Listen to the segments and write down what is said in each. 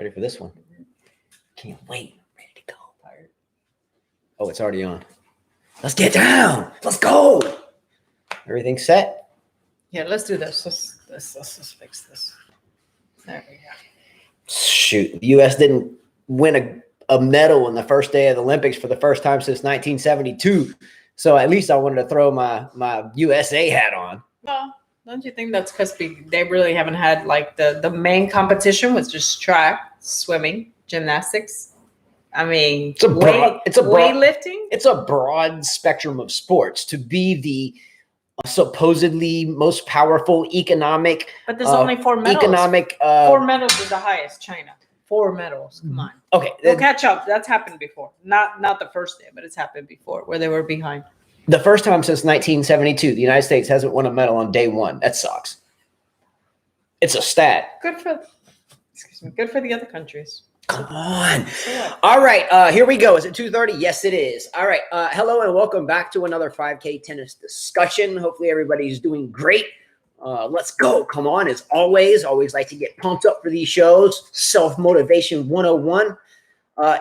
Ready for this one? Can't wait. Ready to go. Oh, it's already on. Let's get down. Let's go. Everything set? Yeah, let's do this. Let's fix this. There we go. Shoot, the U.S. didn't win a medal in the first day of the Olympics for the first time since 1972. So at least I wanted to throw my USA hat on. Well, don't you think that's because they really haven't had like the main competition was just track, swimming, gymnastics. I mean, weightlifting. It's a broad spectrum of sports to be the supposedly most powerful economic. But there's only 4 medals. 4 medals is the highest. China. 4 medals. Come on. Okay, they'll catch up. That's happened before. Not the first day, but it's happened before where they were behind. The first time since 1972, the United States hasn't won a medal on day one. That sucks. It's a stat. Good for the other countries. Come on. All right. Here we go. Is it 2:30? Yes, it is. All right. Hello and welcome back to another 5K tennis discussion. Hopefully everybody's doing great. Let's go. Come on. As always like to get pumped up for these shows. Self-motivation 101.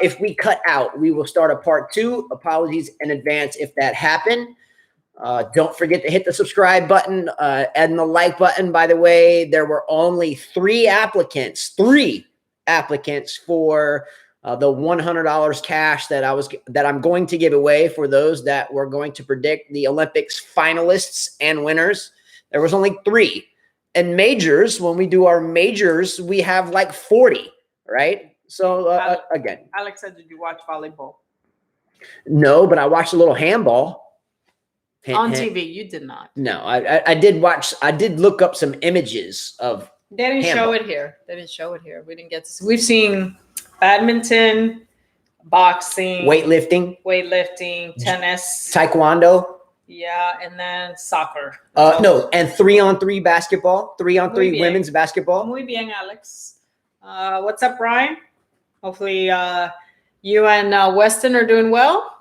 If we cut out, we will start a part 2. Apologies in advance if that happened. Don't forget to hit the subscribe button and the like button. By the way, there were only 3 applicants for the $100 cash that I'm going to give away for those that were going to predict the Olympics finalists and winners. There was only 3. And majors, when we do our majors, we have like 40, right? So again, Alex said, did you watch volleyball? No, but I watched a little handball on TV. You did not. No, I did watch. I did look up some images of. They didn't show it here. We didn't get to. We've seen badminton, boxing, weightlifting, tennis, taekwondo. Yeah, and then soccer. No, and 3-on-3 basketball. 3-on-3 women's basketball. Muy bien, Alex. What's up, Brian? Hopefully you and Weston are doing well.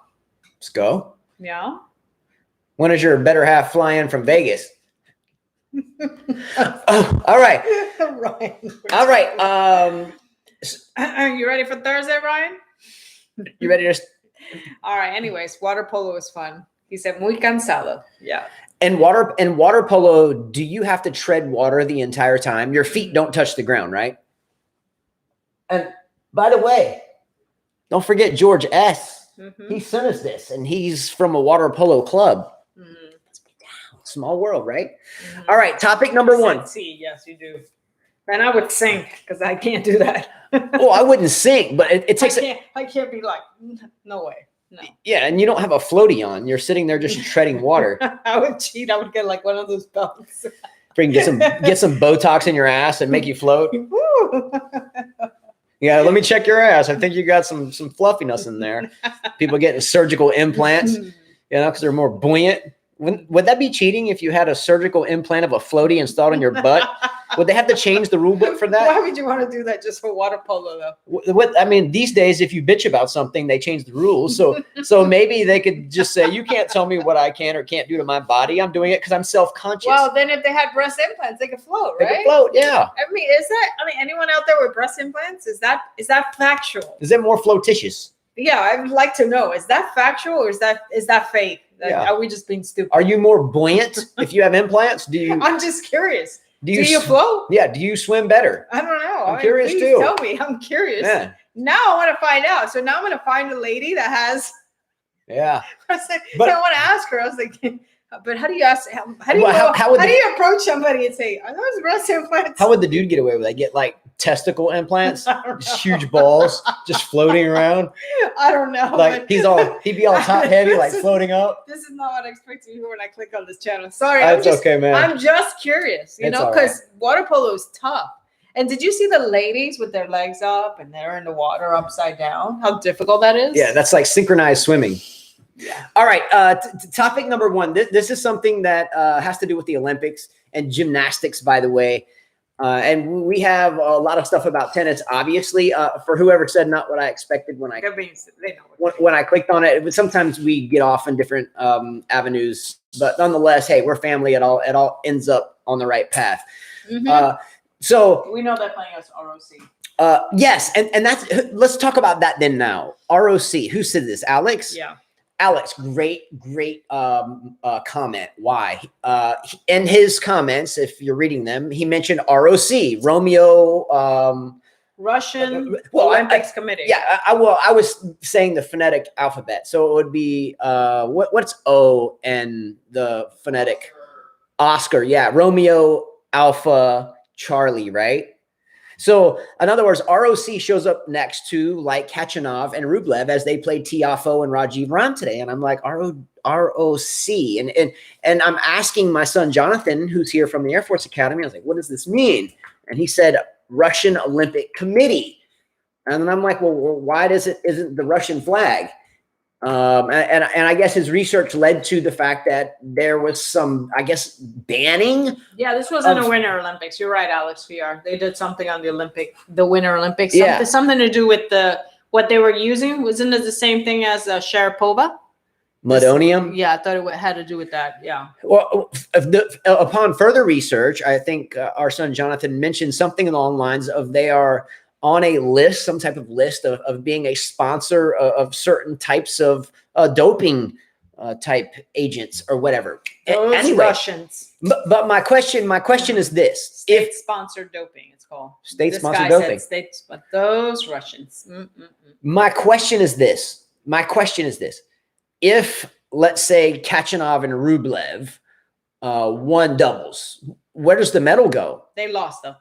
Let's go. Yeah. When is your better half flying from Vegas? Oh, all right. Ryan. All right. Are you ready for Thursday, Ryan? You ready to? All right. Anyways, water polo is fun. He said, muy cansado. Yeah. And water polo, do you have to tread water the entire time? Your feet don't touch the ground, right? And by the way, don't forget George S. Mm-hmm. He sent us this, and he's from a water polo club. Mm-hmm. Small world, right? Mm-hmm. All right, topic number 1. Yes, you do. And I would sink because I can't do that. Well, I wouldn't sink, but it takes. I can't be like, no way. No. Yeah, and you don't have a floaty on. You're sitting there just treading water. I would cheat. I would get like one of those belts. Get some Botox in your ass and make you float. Yeah, let me check your ass. I think you got some fluffiness in there. People getting surgical implants, because they're more buoyant. Would that be cheating if you had a surgical implant of a floaty installed in your butt? Would they have to change the rule book for that? Why would you want to do that just for water polo, though? I mean, these days, if you bitch about something, they change the rules. So maybe they could just say, you can't tell me what I can or can't do to my body. I'm doing it because I'm self-conscious. Well, then if they had breast implants, they could float, right? They could float, yeah. I mean, anyone out there with breast implants? Is that factual? Is it more flotitious? Yeah, I would like to know. Is that factual or is that fake? Yeah. Are we just being stupid? Are you more buoyant if you have implants? I'm just curious. Do you float? Yeah. Do you swim better? I don't know. I'm curious too. Tell me. I'm curious. Yeah. Now I want to find out. So now I'm going to find a lady that has. Yeah. But I want to ask her. I was like, but how do you ask? How do you approach somebody and say, "Are those breast implants?" How would the dude get away with that? Get like testicle implants, huge balls, just floating around. I don't know. Like he'd be all top heavy, like floating up. This is not what I expect to hear when I click on this channel. Sorry, that's okay, man. I'm just curious, because water polo is tough. And did you see the ladies with their legs up and they're in the water upside down? How difficult that is? Yeah, that's like synchronized swimming. Yeah. All right. Topic number 1. This is something that has to do with the Olympics and gymnastics, by the way. And we have a lot of stuff about tennis, obviously. For whoever said not what I expected when I clicked on it. Sometimes we get off in different avenues, but nonetheless, hey, we're family. It all ends up on the right path. Mm-hmm. So we know they're playing us ROC. Yes, and that's let's talk about that then now. ROC. Who said this? Alex? Yeah. Alex, great comment. Why? In his comments, if you're reading them, he mentioned ROC, Romeo. Russian Olympics Committee. Yeah, I was saying the phonetic alphabet, so it would be what's O and the phonetic Oscar. Yeah, Romeo Alpha Charlie, right? So, in other words, ROC shows up next to like Kachanov and Rublev as they played Tiafoe and Rajiv Ram today, and I'm like ROC, and I'm asking my son Jonathan, who's here from the Air Force Academy. I was like, what does this mean? And he said Russian Olympic Committee, and then I'm like, well, why isn't the Russian flag? And I guess his research led to the fact that there was some, I guess, banning. Yeah, this wasn't a Winter Olympics. You're right, Alex VR. They did something on the Winter Olympics. Something to do with what they were using. Wasn't it the same thing as Sharapova? Mudonium? Yeah, I thought it had to do with that. Yeah. Well, upon further research, I think our son Jonathan mentioned something along the lines of they are on a list, some type of list of being a sponsor of certain types of doping type agents or whatever. Those anyway, Russians. But my question is this: state-sponsored doping, it's called. State-sponsored doping. But those Russians. My question is this: if, let's say, Kachanov and Rublev won doubles, where does the medal go? They lost them.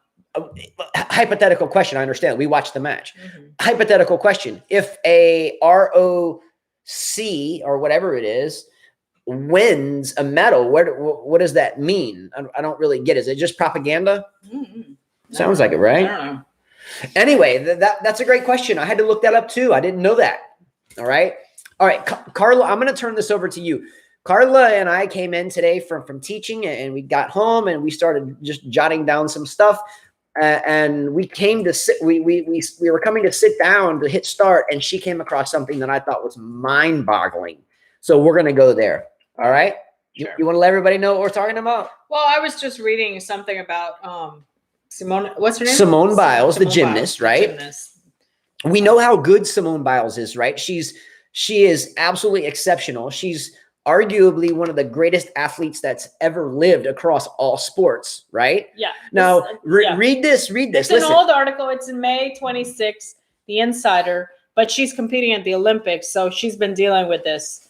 Hypothetical question. I understand. We watched the match. Hypothetical question. If a ROC or whatever it is wins a medal, what does that mean? I don't really get it. Is it just propaganda? Sounds like it, right? I don't know. Anyway, that's a great question. I had to look that up too. I didn't know that. All right. Carla, I'm going to turn this over to you. Carla and I came in today from teaching, and we got home and we started just jotting down some stuff. And we came to sit. We were coming to sit down to hit start, and she came across something that I thought was mind-boggling. So we're going to go there. All right. Sure. You want to let everybody know what we're talking about? Well, I was just reading something about Simone. What's her name? Simone Biles, the gymnast, right? We know how good Simone Biles is, right? She is absolutely exceptional. She's arguably one of the greatest athletes that's ever lived across all sports, right? Yeah. Now, read this. It's an old article. It's in May 26th, The Insider, but she's competing at the Olympics, so she's been dealing with this.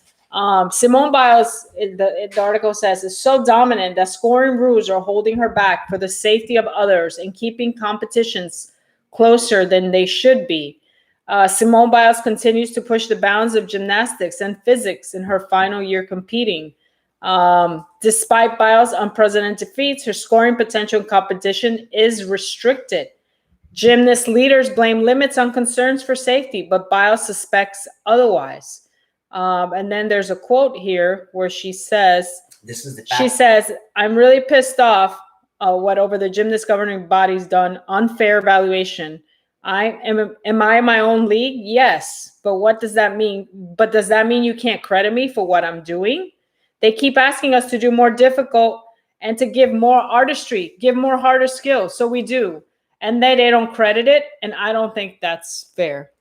Simone Biles, the article says, is so dominant that scoring rules are holding her back for the safety of others and keeping competitions closer than they should be. Simone Biles continues to push the bounds of gymnastics and physics in her final year competing. Despite Biles' unprecedented feats, her scoring potential in competition is restricted. Gymnast leaders blame limits on concerns for safety, but Biles suspects otherwise. And then there's a quote here where she says, "I'm really pissed off what over the gymnast governing body's done unfair evaluation. Am I in my own league? Yes. But what does that mean? But does that mean you can't credit me for what I'm doing? They keep asking us to do more difficult and to give more artistry, give more harder skills. So we do. And then they don't credit it. And I don't think that's fair."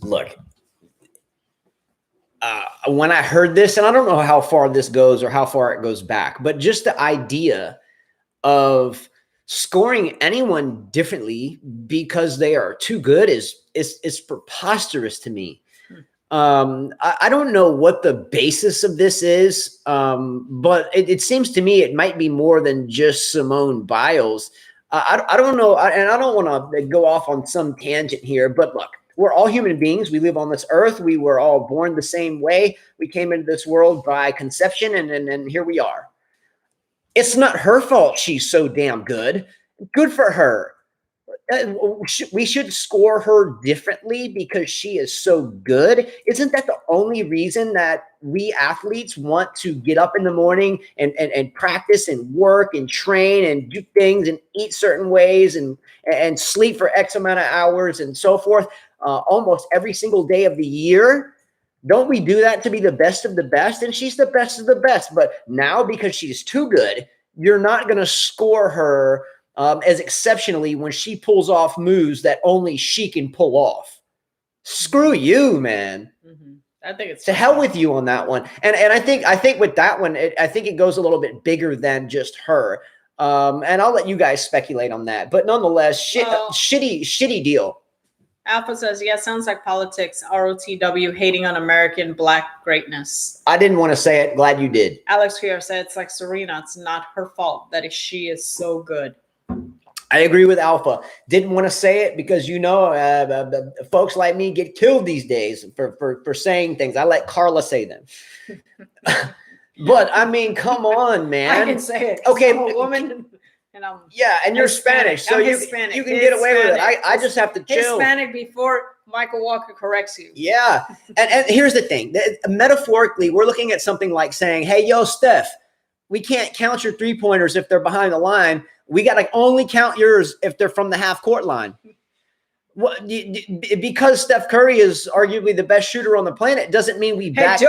Look, when I heard this, and I don't know how far this goes or how far it goes back, but just the idea of scoring anyone differently because they are too good is preposterous to me. I don't know what the basis of this is, but it seems to me it might be more than just Simone Biles. I don't know, and I don't want to go off on some tangent here, but look, we're all human beings. We live on this earth. We were all born the same way. We came into this world by conception, and here we are. It's not her fault she's so damn good. Good for her. We should score her differently because she is so good. Isn't that the only reason that we athletes want to get up in the morning and practice and work and train and do things and eat certain ways and sleep for X amount of hours and so forth almost every single day of the year? Don't we do that to be the best of the best? And she's the best of the best. But now because she's too good, you're not going to score her as exceptionally when she pulls off moves that only she can pull off. Screw you, man. Mm-hmm. I think it's to hell with you on that one. And I think with that one, I think it goes a little bit bigger than just her. And I'll let you guys speculate on that. But nonetheless, shitty deal. Alpha says, yeah, sounds like politics. ROTW, hating on American black greatness. I didn't want to say it. Glad you did. Alex Fier said, it's like Serena. It's not her fault that she is so good. I agree with Alpha. Didn't want to say it because, folks like me get killed these days for saying things. I let Carla say them. But, I mean, come on, man. I can say it. Okay. I'm a woman. And you're Spanish, so you can get away with it. I just have to chill. Hispanic before Michael Walker corrects you. Yeah. And here's the thing. Metaphorically, we're looking at something like saying, hey, yo, Steph, we can't count your three-pointers if they're behind the line. We got to only count yours if they're from the half-court line. Because Steph Curry is arguably the best shooter on the planet doesn't mean we back. Hey,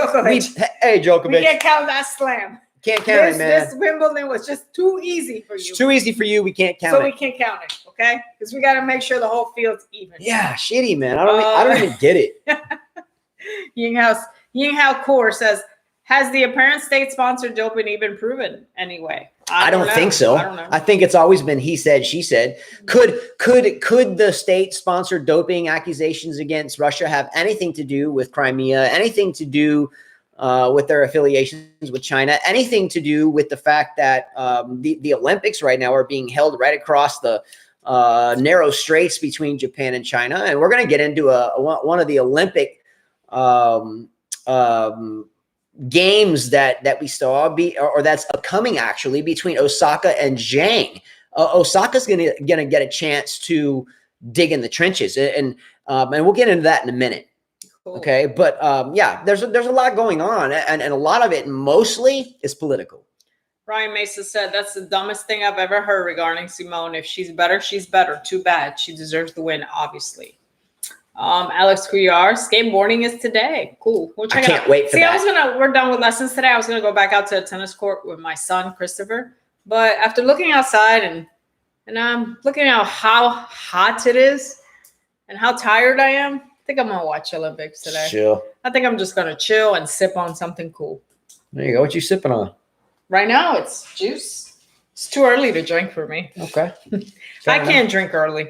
Djokovic. We can't count that slam. Can't count it, man. This Wimbledon was just too easy for you. It's too easy for you. We can't count it. So we can't count it, okay? Because we got to make sure the whole field's even. Yeah, shitty, man. I don't even get it. Ying Hao Core says, has the apparent state-sponsored doping even proven anyway? I don't think so. I don't know. I think it's always been he said, she said. Could the state-sponsored doping accusations against Russia have anything to do with Crimea? Anything to do with their affiliations with China? Anything to do with the fact that the Olympics right now are being held right across the narrow straits between Japan and China? And we're going to get into one of the Olympic games that we saw or that's upcoming actually between Osaka and Zhang. Osaka's going to get a chance to dig in the trenches, and we'll get into that in a minute. Cool. Okay, but there's a lot going on, and a lot of it mostly is political. Ryan Mesa said that's the dumbest thing I've ever heard regarding Simone. If she's better, she's better. Too bad. She deserves the win, obviously. Alex Couillard, skateboarding is today. Cool. We'll check it out. I can't wait for that. We're done with lessons today. I was gonna go back out to a tennis court with my son, Christopher. But after looking outside and I'm looking at how hot it is and how tired I am, I think I'm gonna watch Olympics today. Chill. I think I'm just gonna chill and sip on something cool. There you go. What you sipping on? Right now, it's juice. It's too early to drink for me. Okay. I can't drink early.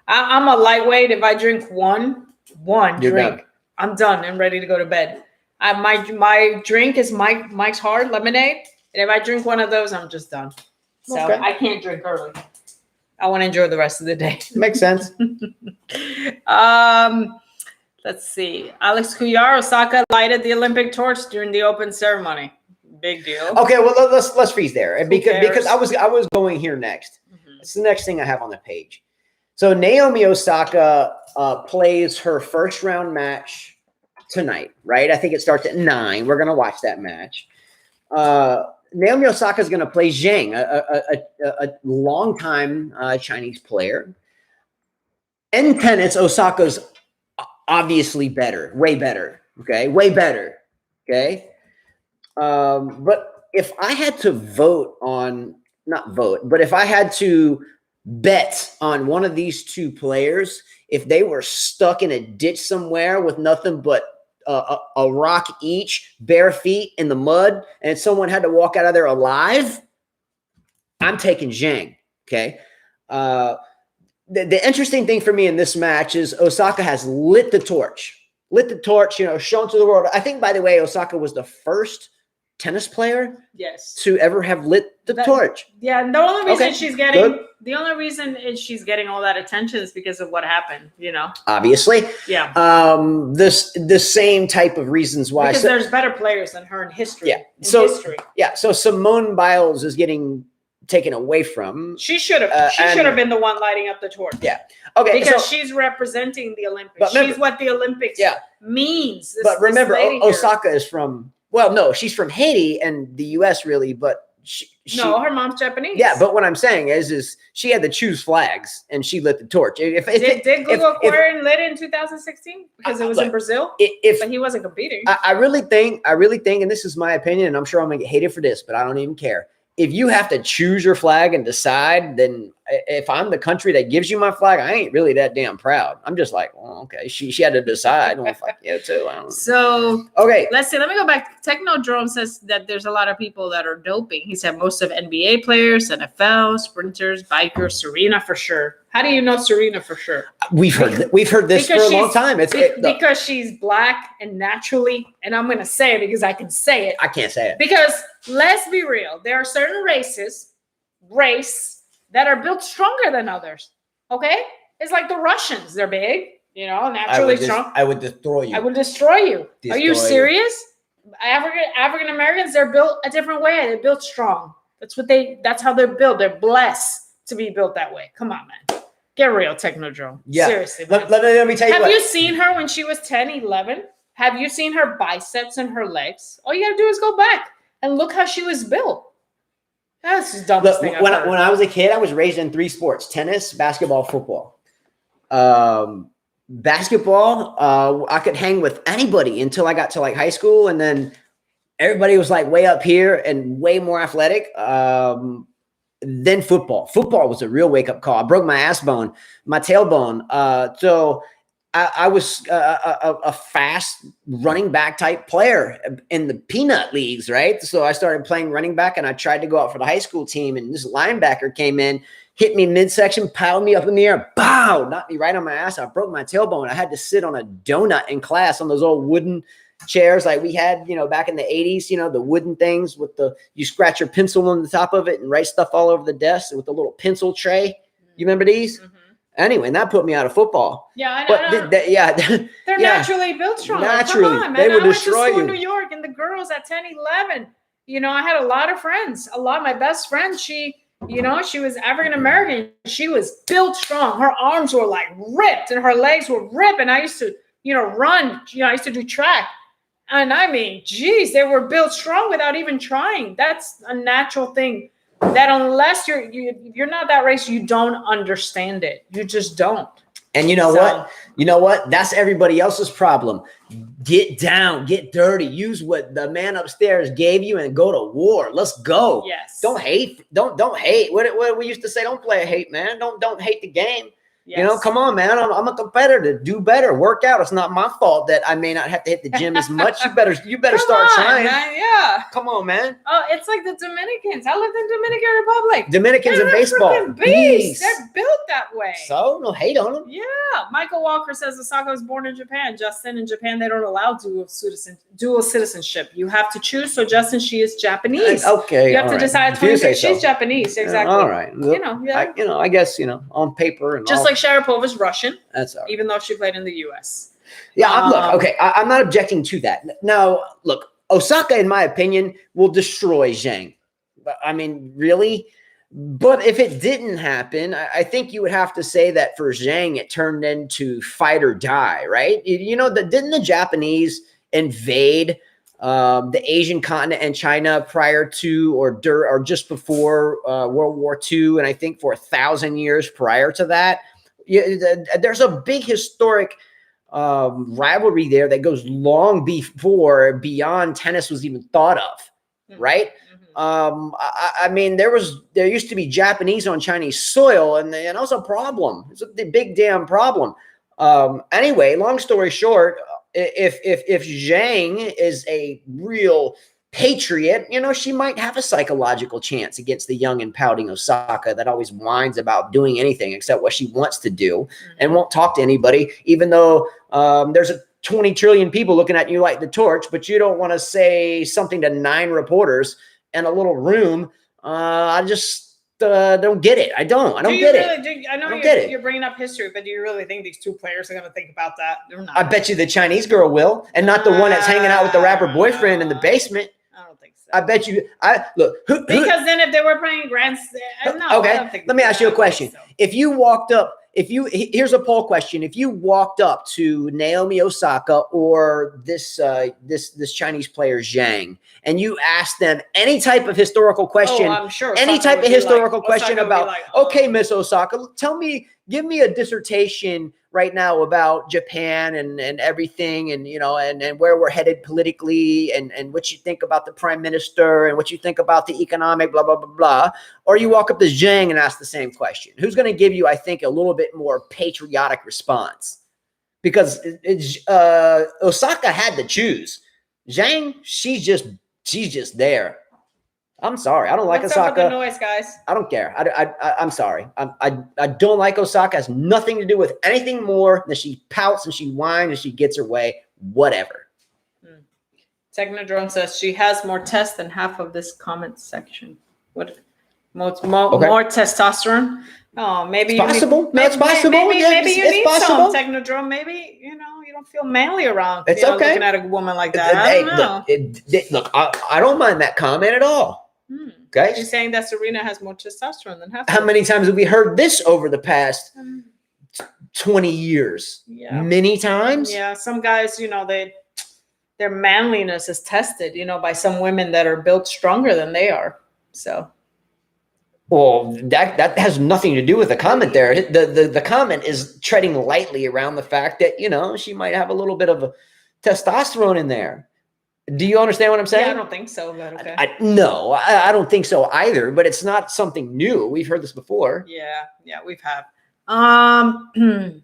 I'm a lightweight. If I drink one drink, done. I'm done and ready to go to bed. My drink is Mike's Hard Lemonade, and if I drink one of those, I'm just done. So I can't drink early. I want to enjoy the rest of the day. Makes sense. Let's see. Alex Couillard, Osaka lighted the Olympic torch during the open ceremony. Big deal. Okay, well let's freeze there because I was going here next. Mm-hmm. It's the next thing I have on the page. So Naomi Osaka plays her first round match tonight, right? I think it starts at 9. We're gonna watch that match. Naomi Osaka is gonna play Zhang, a longtime Chinese player. In tennis, Osaka's obviously better, way better. Okay, way better. Okay. But if I had to if I had to bet on one of these two players, if they were stuck in a ditch somewhere with nothing but a rock each, bare feet in the mud, and someone had to walk out of there alive, I'm taking Zhang. Okay. The interesting thing for me in this match is Osaka has lit the torch, shown to the world. I think, by the way, Osaka was the first tennis player to ever have lit the torch. Yeah, the only reason she's getting all that attention is because of what happened, Obviously. Yeah. The same type of reasons why. Because there's better players than her in history. Yeah. So Simone Biles is getting taken away from. She should have been the one lighting up the torch. Yeah. Okay. Because she's representing the Olympics. She's what the Olympics means. But remember, Osaka is from. Well, no, she's from Haiti and the U.S. really, but her mom's Japanese. Yeah, but what I'm saying is she had to choose flags and she lit the torch. Did Google Aquarian lit it in 2016 because it was in Brazil? But he wasn't competing. I really think, and this is my opinion, and I'm sure I'm gonna get hated for this, but I don't even care. if you have to choose your flag and decide, then if I'm the country that gives you my flag, I ain't really that damn proud. I'm just like, well, okay, she had to decide. Well, fuck you too. I don't know. So okay, let's see. Let me go back. Technodrome says that there's a lot of people that are doping. He said most of NBA players, NFL, sprinters, bikers, Serena for sure. How do you know Serena for sure? We've heard this for a long time. Because she's black and naturally, and I'm going to say it because I can say it. I can't say it. Because let's be real. There are certain race that are built stronger than others. Okay? It's like the Russians. They're big, naturally strong. I would destroy you. I would destroy you. Are you serious? African Americans, they're built a different way. They're built strong. That's how they're built. They're blessed to be built that way. Come on, man. Get real, Technodrome. Yeah. Seriously. Let me tell you Have you seen her when she was 10, 11? Have you seen her biceps and her legs? All you got to do is go back and look how she was built. That's the dumbest thing I've heard. When I was a kid, I was raised in 3 sports: tennis, basketball, football. Basketball, I could hang with anybody until I got to like high school. And then everybody was like way up here and way more athletic. Then football. Football was a real wake-up call. I broke my my tailbone. So I was a fast running back type player in the peanut leagues, right? So I started playing running back, and I tried to go out for the high school team, and this linebacker came in, hit me midsection, piled me up in the air, bow, knocked me right on my ass. I broke my tailbone. I had to sit on a donut in class on those old wooden chairs like we had, back in the 80s, the wooden things with you scratch your pencil on the top of it and write stuff all over the desk with the little pencil tray. You remember these? Mm-hmm. Anyway, and that put me out of football. Yeah, I know. But they're naturally built strong. Naturally, come on, man. They would I went destroy to school you. in New York, and the girls at 10, 11, I had a lot of friends. My best friend, she was African American. She was built strong. Her arms were like ripped, and her legs were ripped. And I used to, run. I used to do track. And I mean, geez, they were built strong without even trying. That's a natural thing that unless you're not that race, you don't understand it. You just don't. And you know what? You know what? That's everybody else's problem. Get down, get dirty, use what the man upstairs gave you and go to war. Let's go. Yes. Don't hate. Don't hate. What we used to say, don't play a hate, man. Don't hate the game. Yes. Come on, man. I'm a competitor. Do better. Work out. It's not my fault that I may not have to hit the gym as much. You better start trying. Man. Yeah. Come on, man. Oh, it's like the Dominicans. I lived in Dominican Republic. Dominicans in baseball. Beasts. They're built that way. So no hate on them. Yeah. Michael Walker says Osaka was born in Japan. Justin, in Japan, they don't allow dual citizenship. You have to choose. So Justin, she is Japanese. Okay. You have to decide. 26. She's Japanese. Exactly. All right. I guess on paper and just like Sharapova's Russian. That's all right. Even though she played in the U.S. Yeah, I'm not objecting to that. Now, look, Osaka, in my opinion, will destroy Zhang. I mean, really? But if it didn't happen, I think you would have to say that for Zhang, it turned into fight or die, right? Didn't the Japanese invade the Asian continent and China prior to or just before World War II, and I think for 1,000 years prior to that? There's a big historic rivalry there that goes long beyond tennis was even thought of, right? Mm-hmm. I mean, there used to be Japanese on Chinese soil, and that was a problem. It's a big damn problem. Anyway, long story short, if Zhang is a real patriot, she might have a psychological chance against the young and pouting Osaka that always whines about doing anything except what she wants to do and won't talk to anybody, even though there's 20 trillion people looking at you like the torch, but you don't want to say something to 9 reporters in a little room. I just don't get it. I don't get it. I know you're bringing up history, but do you really think these 2 players are going to think about that? They're not. I bet you the Chinese girl will, and not the one that's hanging out with the rapper boyfriend in the basement. I don't think so. I bet you. Because then if they were playing okay. Let me ask you a question. If you walked up, here's a poll question. If you walked up to Naomi Osaka or this Chinese player Zhang, and you asked them any type of historical question, I'm sure any type of historical question about, okay, Miss Osaka, tell me give me a dissertation right now about Japan and everything, and and where we're headed politically, and what you think about the prime minister, and what you think about the economic blah blah blah blah. Or you walk up to Zhang and ask the same question. Who's going to give you, I think, a little bit more patriotic response? Because Osaka had to choose. Zhang, she's just there. I'm sorry. I don't like What's Osaka. up with the noise, guys? I don't care. I'm sorry. I don't like Osaka. It has nothing to do with anything more than she pouts and she whines and she gets her way. Whatever. Technodrome says she has more tests than half of this comment section. What? More testosterone? Oh, maybe it's possible. It's possible. Maybe you need possible. some Technodrome. Maybe you don't feel manly around. It's okay. Looking at a woman like that. I don't know. Look, I don't mind that comment at all. Okay. She's saying that Serena has more testosterone than half. How many times have we heard this over the past 20 years? Yeah. Many times. Yeah. Some guys, their manliness is tested, by some women that are built stronger than they are. So. Well, that has nothing to do with the comment there. The comment is treading lightly around the fact that, she might have a little bit of a testosterone in there. Do you understand what I'm saying? Yeah, I don't think so, but okay. No, I don't think so either, but it's not something new. We've heard this before. Yeah, we've had. Brian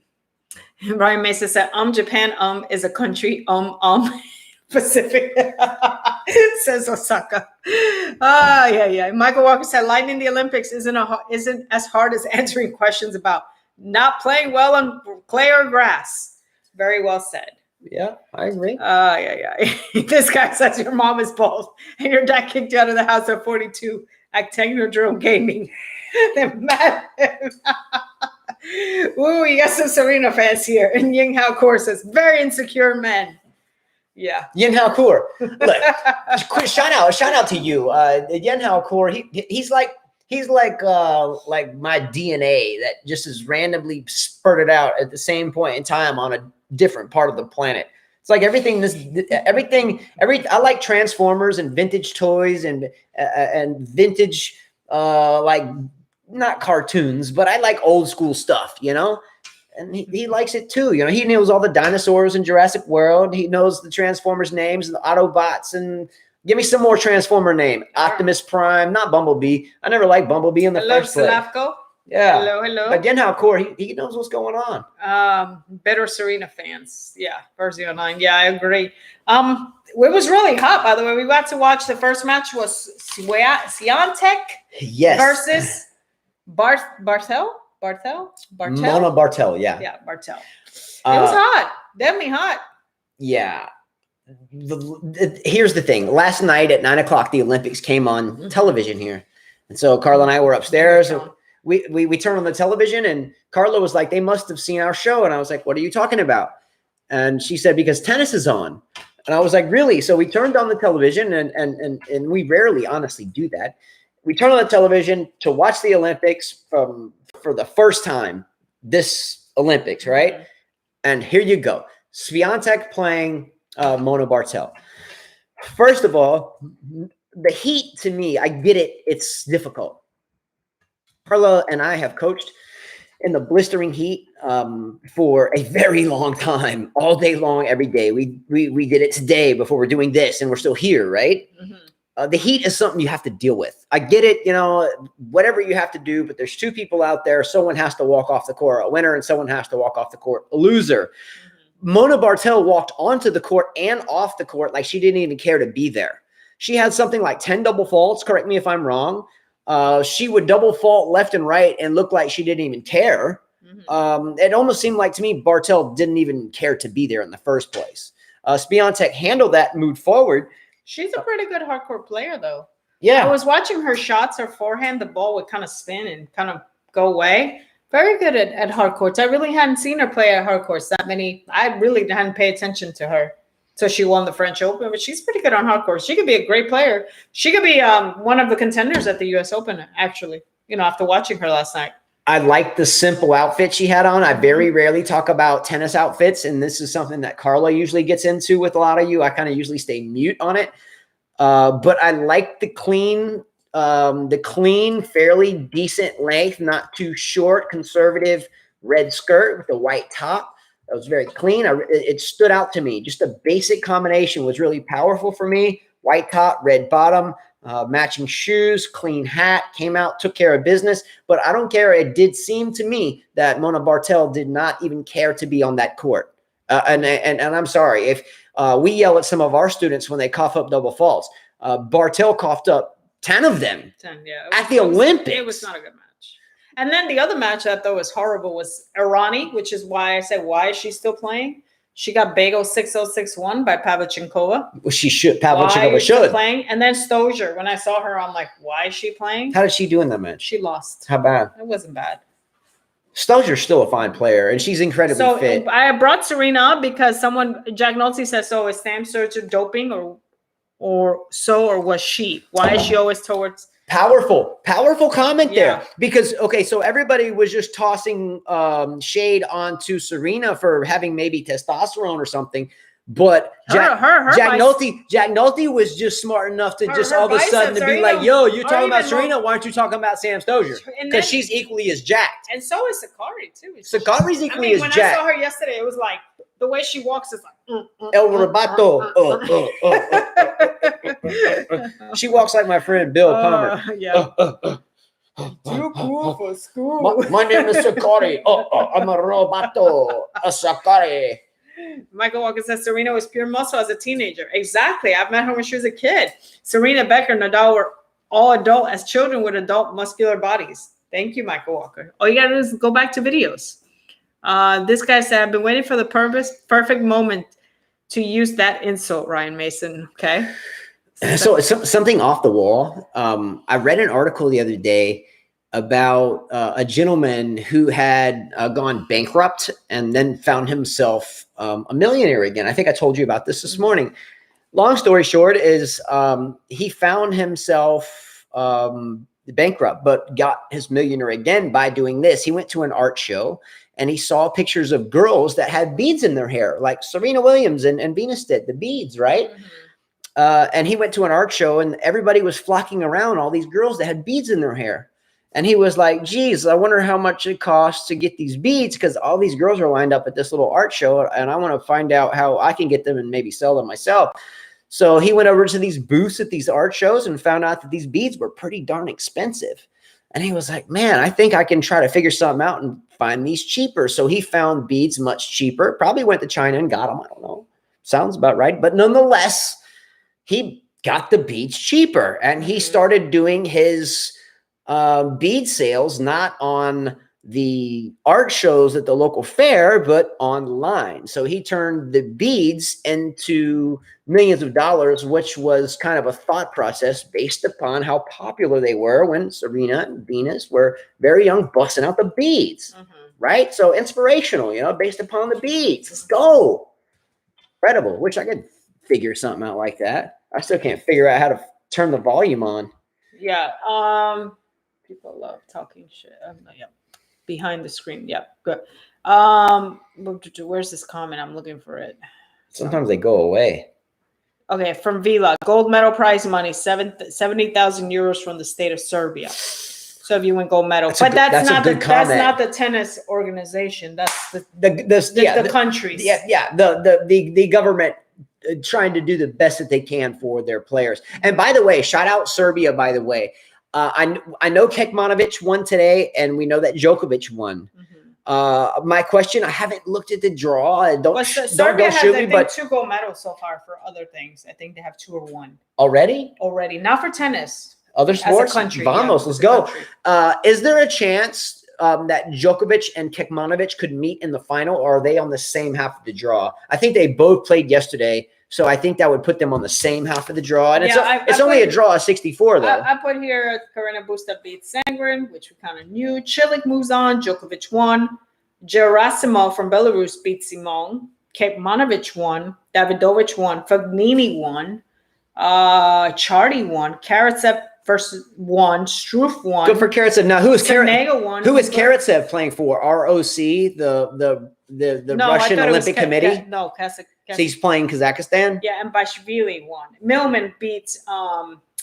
Mesa said, Japan, is a country, Pacific, says Osaka. Yeah. Michael Walker said, lighting the Olympics isn't as hard as answering questions about not playing well on clay or grass. Very well said. Yeah, I agree. Yeah. This guy says your mom is bald and your dad kicked you out of the house at 42 at Technodrome Gaming. They're mad. Ooh, you got some Serena fans here. And Ying Hao Kaur says, very insecure men. Yeah. Yin Hao Kaur. Look, quick shout out to you. Yin Hao Kaur, he's like my DNA that just is randomly spurted out at the same point in time on a different part of the planet. It's like everything. I like Transformers and vintage toys and vintage like not cartoons, but I like old school stuff, and he likes it too. He knows all the dinosaurs in Jurassic World. He knows the Transformers names and the Autobots. And give me some more Transformer name. Optimus Prime, not Bumblebee. I never liked Bumblebee in the first place. Slavko. Yeah. Hello. But Yen Hao Kaur, he knows what's going on. Better Serena fans. Yeah. Verzi 09. Yeah, I agree. It was really hot, by the way. We got to watch the first match was Swiatek versus Barthel. Mona Barthel, yeah. Yeah, Barthel. It was hot. Definitely hot. Yeah. Here's the thing. Last night at 9:00, the Olympics came on television here. And so Carla and I were upstairs. And we turned on the television and Carla was like, they must have seen our show. And I was like, what are you talking about? And she said, because tennis is on. And I was like, really? So we turned on the television and we rarely honestly do that. We turned on the television to watch the Olympics for the first time this Olympics, right? Mm-hmm. And here you go. Swiatek playing Mona Barthel. First of all, the heat to me, I get it. It's difficult. Carla and I have coached in the blistering heat for a very long time, all day long, every day. We did it today before we're doing this, and we're still here, right? Mm-hmm. The heat is something you have to deal with. I get it, whatever you have to do, but there's two people out there. Someone has to walk off the court, a winner, and someone has to walk off the court, a loser. Mm-hmm. Mona Barthel walked onto the court and off the court like she didn't even care to be there. She had something like 10 double faults. Correct me if I'm wrong. She would double fault left and right and look like she didn't even care. Mm-hmm. It almost seemed like to me Barthel didn't even care to be there in the first place. Swiatek handled that and moved forward. She's a pretty good hardcourt player, though. Yeah. I was watching her shots, her forehand, the ball would kind of spin and kind of go away. Very good at hardcourts. I really hadn't seen her play at hardcourts that many. I really hadn't paid attention to her. So she won the French Open, but she's pretty good on hardcourts. She could be a great player. She could be one of the contenders at the U.S. Open, actually, after watching her last night. I like the simple outfit she had on. I very rarely talk about tennis outfits, and this is something that Carla usually gets into with a lot of you. I kind of usually stay mute on it. But I like the clean, fairly decent length, not too short, conservative red skirt with a white top. That was very clean. It stood out to me. Just a basic combination was really powerful for me. White top, red bottom, matching shoes, clean hat, came out, took care of business. But I don't care. It did seem to me that Mona Bartel did not even care to be on that court. And I'm sorry if we yell at some of our students when they cough up double faults. Bartel coughed up 10 of them 10, yeah. at the Olympics. It was not a good match. And then the other match that I thought was horrible was Irani, which is why I said, why is she still playing? She got bagel 6-0-6-1 by Pavlyuchenkova. Well, she should. Pavlyuchenkova should. Playing. And then Stozier. When I saw her, I'm like, why is she playing? How did she do in that match? She lost. How bad? It wasn't bad. Stozier's still a fine player, and she's incredibly fit. I brought Serena up because Jack Nolte says, so is Sam Stosur doping or was she? Why is she always towards... Powerful comment there. Because, okay, so everybody was just tossing shade onto Serena for having maybe testosterone or something. But Jack Nolte was just smart enough to just all of a sudden to be like, yo, you're talking about Serena. Why aren't you talking about Sam Stosur? Because she's equally as jacked. And so is Sakari, too. Sakari's equally as jacked. When I saw her yesterday, it was like, the way she walks is like, El Rabato. She walks like my friend Bill Palmer. Yeah. Too cool for school. My name is Sakari. I'm a Robato. A Sakari. Michael Walker says Serena was pure muscle as a teenager. Exactly. I've met her when she was a kid. Serena, Becker, Nadal were all adult as children with adult muscular bodies. Thank you, Michael Walker. All you got to do is go back to videos. This guy said, I've been waiting for the perfect moment to use that insult, Ryan Mason. Okay. So something off the wall. I read an article the other day about a gentleman who had gone bankrupt and then found himself a millionaire again. I think I told you about this morning. Long story short is he found himself bankrupt, but got his millionaire again by doing this. He went to an art show and he saw pictures of girls that had beads in their hair, like Serena Williams and Venus did, the beads, right? Mm-hmm. And he went to an art show and everybody was flocking around all these girls that had beads in their hair. And he was like, geez, I wonder how much it costs to get these beads because all these girls are lined up at this little art show and I want to find out how I can get them and maybe sell them myself. So he went over to these booths at these art shows and found out that these beads were pretty darn expensive. And he was like, man, I think I can try to figure something out and find these cheaper. So he found beads much cheaper, probably went to China and got them. I don't know. Sounds about right. But nonetheless, he got the beads cheaper and he started doing his bead sales, not on the art shows at the local fair, but online. So he turned the beads into millions of dollars, which was kind of a thought process based upon how popular they were when Serena and Venus were very young, busting out the beads, right? So inspirational, based upon the beads. Let's go. Incredible. Wish I could figure something out like that. I still can't figure out how to turn the volume on. Yeah. People love talking shit. Yeah. Behind the screen. Yeah, good. Where's this comment? I'm looking for it. Sometimes they go away. Okay, from Vila. Gold medal prize money, 70,000 euros from the state of Serbia. So if you win gold medal. That's not the tennis organization. That's the countries. Yeah. The government trying to do the best that they can for their players. And by the way, shout out Serbia, by the way. I know Kekmanovic won today, and we know that Djokovic won. My question, I haven't looked at the draw. Don't shoot me, but 2 gold medals so far for other things. I think they have 2 or 1 already. Not for tennis. Other sports. As a country, Vamos, let's go. Is there a chance that Djokovic and Kekmanovic could meet in the final, or are they on the same half of the draw? I think they both played yesterday. So I think that would put them on the same half of the draw. And it's only a draw of 64, though. I put here Karina Busta beats Sangren, which we kind of knew. Chilik moves on. Djokovic won. Gerasimov from Belarus beat Simone. Kekmanovic won. Davidovich won. Fognini won. Chardy won. Karatsev versus won. Struff won. Good for Karatsev. Now, who is Karatsev? Won. Who is Karatsev playing for? ROC, the Russian Olympic Committee? Kazakh. So he's playing Kazakhstan? Yeah, and Bashvili won. Millman beats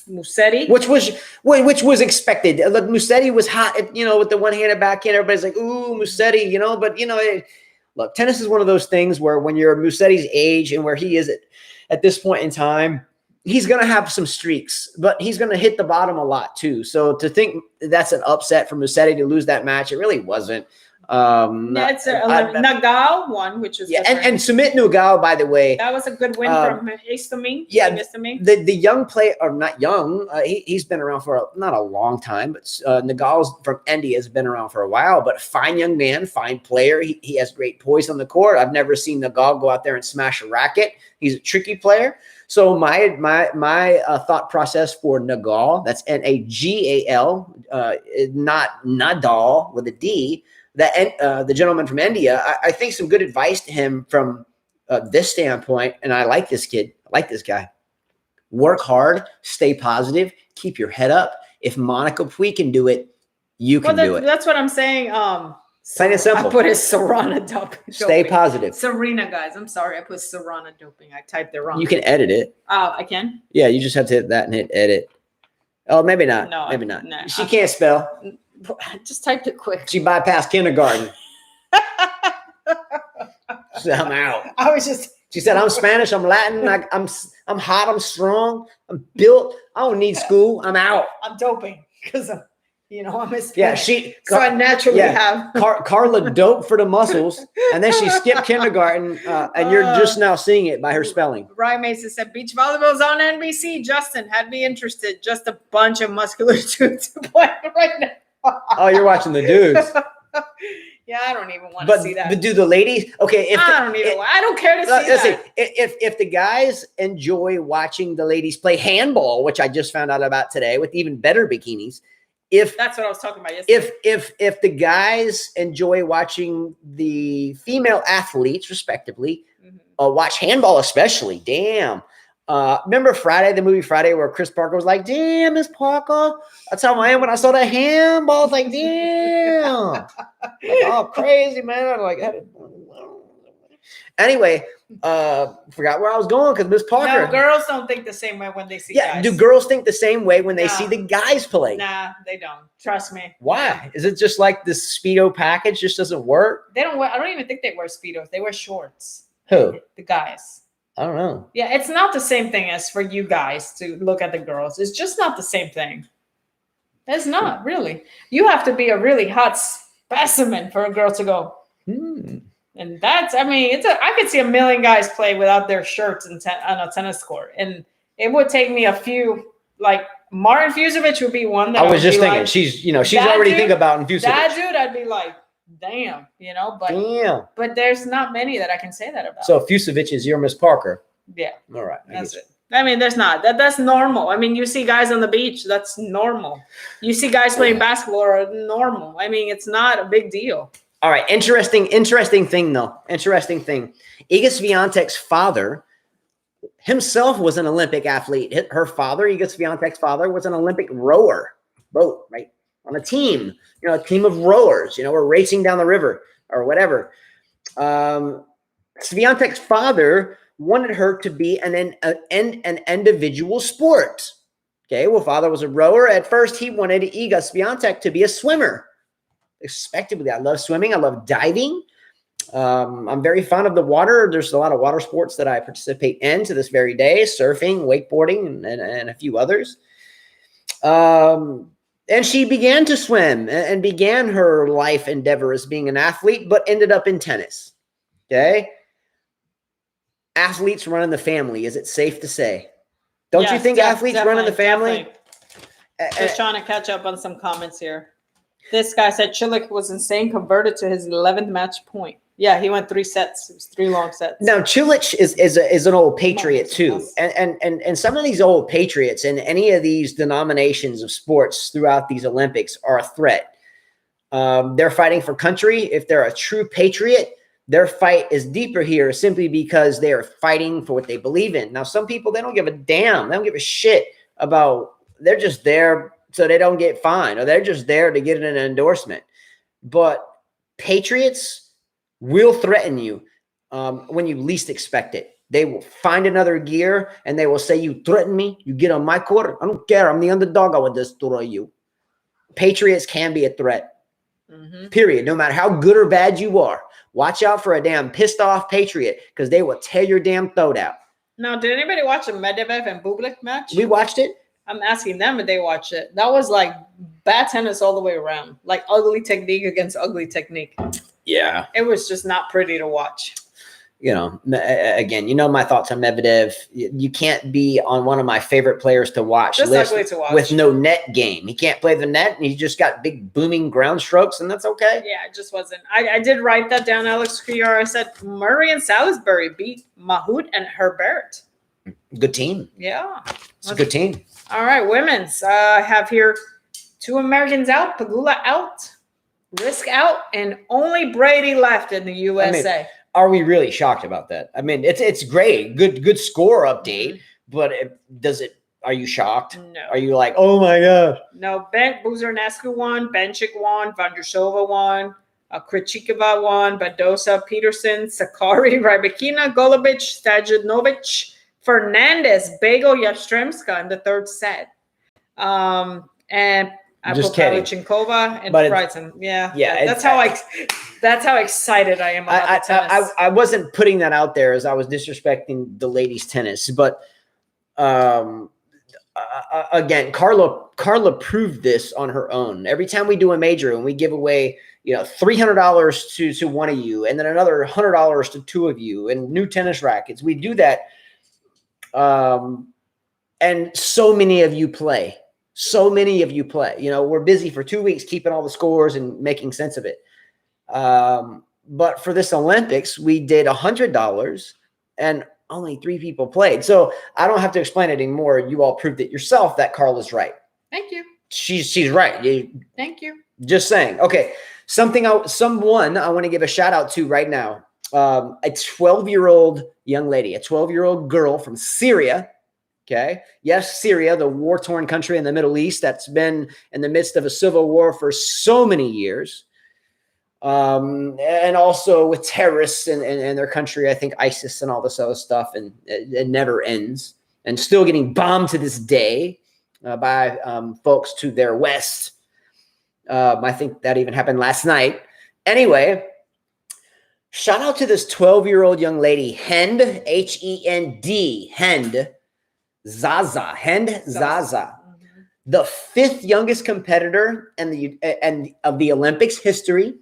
Musetti, which was expected. Look, Musetti was hot, with the one-handed backhand. Everybody's like, "Ooh, Musetti," but look, tennis is one of those things where when you're Musetti's age and where he is at this point in time, he's going to have some streaks, but he's going to hit the bottom a lot too. So to think that's an upset for Musetti to lose that match, it really wasn't. That's Nagal won, which was and Sumit Nagal, by the way, that was a good win from Istami. Yeah, the young player, or not young, he's been around for not a long time, but Nagal's from India, has been around for a while, but fine young man, fine player. He has great poise on the court. I've never seen Nagal go out there and smash a racket. He's a tricky player. So my thought process for Nagal, that's Nagal, not Nadal with a D. That the gentleman from India, I think some good advice to him from this standpoint, and I like this kid. I like this guy. Work hard, stay positive, keep your head up. If Monica Pui can do it, you can do it. That's what I'm saying. Plain and simple. I put his Serena doping. Stay positive. Serena, guys. I'm sorry. I put Serena doping. I typed it wrong. You can edit it. I can? Yeah, you just have to hit that and hit edit. Oh, maybe not. No, maybe not. No, she can't spell. I just typed it quick. She bypassed kindergarten. So I'm out. She said, "I'm Spanish. I'm Latin. I'm hot. I'm strong. I'm built. I don't need school. I'm out. I'm doping because I'm Hispanic. Yeah, so I naturally have Carla doped for the muscles, and then she skipped kindergarten, and you're just now seeing it by her spelling." Ryan Mason said, "Beach volleyball's on NBC. Justin had me interested. Just a bunch of muscular dudes playing right now." Oh, you're watching the dudes. Yeah, I don't even want to see that. But do the ladies? Okay, I don't care to see that. If the guys enjoy watching the ladies play handball, which I just found out about today, with even better bikinis. That's what I was talking about yesterday. If the guys enjoy watching the female athletes, respectively, watch handball especially, damn. Remember the movie Friday, where Chris Parker was like, "Damn, Miss Parker." That's how I am when I saw that handball. I was like, damn. Oh, crazy, man. I'm like, anyway, forgot where I was going because Miss Parker. No, girls don't think the same way when they see guys. Do girls think the same way when they see the guys play? Nah, they don't. Trust me. Why? Is it just like this Speedo package just doesn't work? They don't wear, I don't even think they wear Speedos. They wear shorts. Who? The guys. I don't know. Yeah, it's not the same thing as for you guys to look at the girls. It's just not the same thing. It's not, really. You have to be a really hot specimen for a girl to go, And that's, I could see a million guys play without their shirts on a tennis court. And it would take me a few, like Martin Fucsovics would be one that I was just thinking, like, she's already thinking about Fucsovics. That dude, I'd be like, damn, but there's not many that I can say that about. So Fucsovics is your Miss Parker. Yeah. All right. That's it. There's not. That's normal. You see guys on the beach, that's normal. You see guys playing basketball are normal. It's not a big deal. All right. Interesting thing, though. Interesting thing. Iga Swiatek's father himself was an Olympic athlete. Her father, Iga Swiatek's father, was an Olympic boat, right? On a team, a team of rowers, we're racing down the river or whatever. Swiatek's father wanted her to be an individual sport. Okay, well, father was a rower. At first, he wanted Iga Swiatek to be a swimmer. Respectively, I love swimming. I love diving. I'm very fond of the water. There's a lot of water sports that I participate in to this very day: surfing, wakeboarding, and a few others. And she began to swim and began her life endeavor as being an athlete, but ended up in tennis. Okay. Athletes run in the family. Is it safe to say? Don't you think athletes run in the family? Just trying to catch up on some comments here. This guy said Chilik was insane, converted to his 11th match point. Yeah, he went 3 sets. It was 3 long sets. Now, Cilic is an old patriot too, and some of these old patriots in any of these denominations of sports throughout these Olympics are a threat. They're fighting for country. If they're a true patriot, their fight is deeper here simply because they are fighting for what they believe in. Now, some people, they don't give a damn. They don't give a shit about. They're just there so they don't get fined, or they're just there to get an endorsement. But patriots will threaten you when you least expect it. They will find another gear and they will say, you threaten me, you get on my court. I don't care. I'm the underdog. I will destroy you. Patriots can be a threat. Period. No matter how good or bad you are. Watch out for a damn pissed off Patriot because they will tear your damn throat out. Now, did anybody watch the Medvedev and Bublik match? We watched it. I'm asking them if they watched it. That was like bad tennis all the way around. Like ugly technique against ugly technique. Yeah. It was just not pretty to watch. You know, again, you know my thoughts on Medvedev. You can't be on one of my favorite players to watch, just ugly to watch with no net game. He can't play the net, and he's just got big booming ground strokes, and that's okay. Yeah, it just wasn't. I did write that down, Alex Kriar. I said Murray and Salisbury beat Mahut and Herbert. Good team. Yeah. It's a good team. All right, women's. I have here 2 Americans out, Pagula out, Risk out, and only Brady left in the USA. Are we really shocked about that? I mean, it's great. Good score update, but are you shocked? No. Are you like, oh my God? No, Buzarnescu won, Benchik won, Vondrashova won, Krejcikova won, Badosa, Peterson, Sakari, Rybakina, Golubic, Stajanovic, Fernandez, Bagel, Yastremska in the 3rd set. And Apopalichinkova and Fritzen. Yeah. That's how excited I am about the tennis. I wasn't putting that out there as I was disrespecting the ladies' tennis, but again, Carla proved this on her own. Every time we do a major and we give away, $300 to one of you, and then another $100 to 2 of you, and new tennis rackets, we do that. And so many of you play. So many of you play. We're busy for 2 weeks keeping all the scores and making sense of it. But for this Olympics, we did $100 and only 3 people played. So I don't have to explain it anymore. You all proved it yourself that Carla's right. Thank you. She's right. Thank you. Just saying. Okay. Someone I want to give a shout out to right now. A 12-year-old young lady, a 12-year-old girl from Syria. Okay. Yes, Syria, the war-torn country in the Middle East that's been in the midst of a civil war for so many years. And also with terrorists in their country, I think ISIS and all this other stuff, and it never ends. And still getting bombed to this day by folks to their west. I think that even happened last night. Anyway, shout out to this 12-year-old young lady, Hend, Hend, Hend Zaza, the 5th youngest competitor of the Olympics history.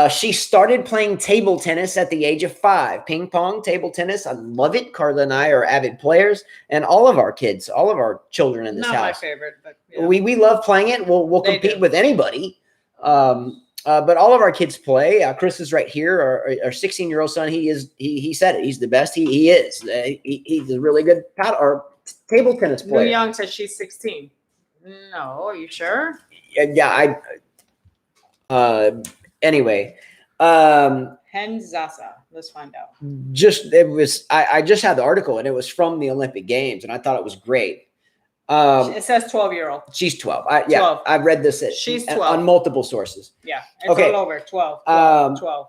She started playing table tennis at the age of 5. Ping pong, table tennis. I love it. Carla and I are avid players, and all of our kids, all of our children in this house. Not my favorite, but yeah. We love playing it. We'll compete with anybody. But all of our kids play. Chris is right here. Our 16-year-old son. He said it. He's the best. He is. He's a really good table tennis player. New Young said she's 16. No, are you sure? Yeah. Anyway. Hen Zaza. Let's find out. I just had the article, and it was from the Olympic Games, and I thought it was great. It says 12-year-old. She's 12. 12. I've read this. She's 12 on multiple sources. Yeah, it's all over. 12.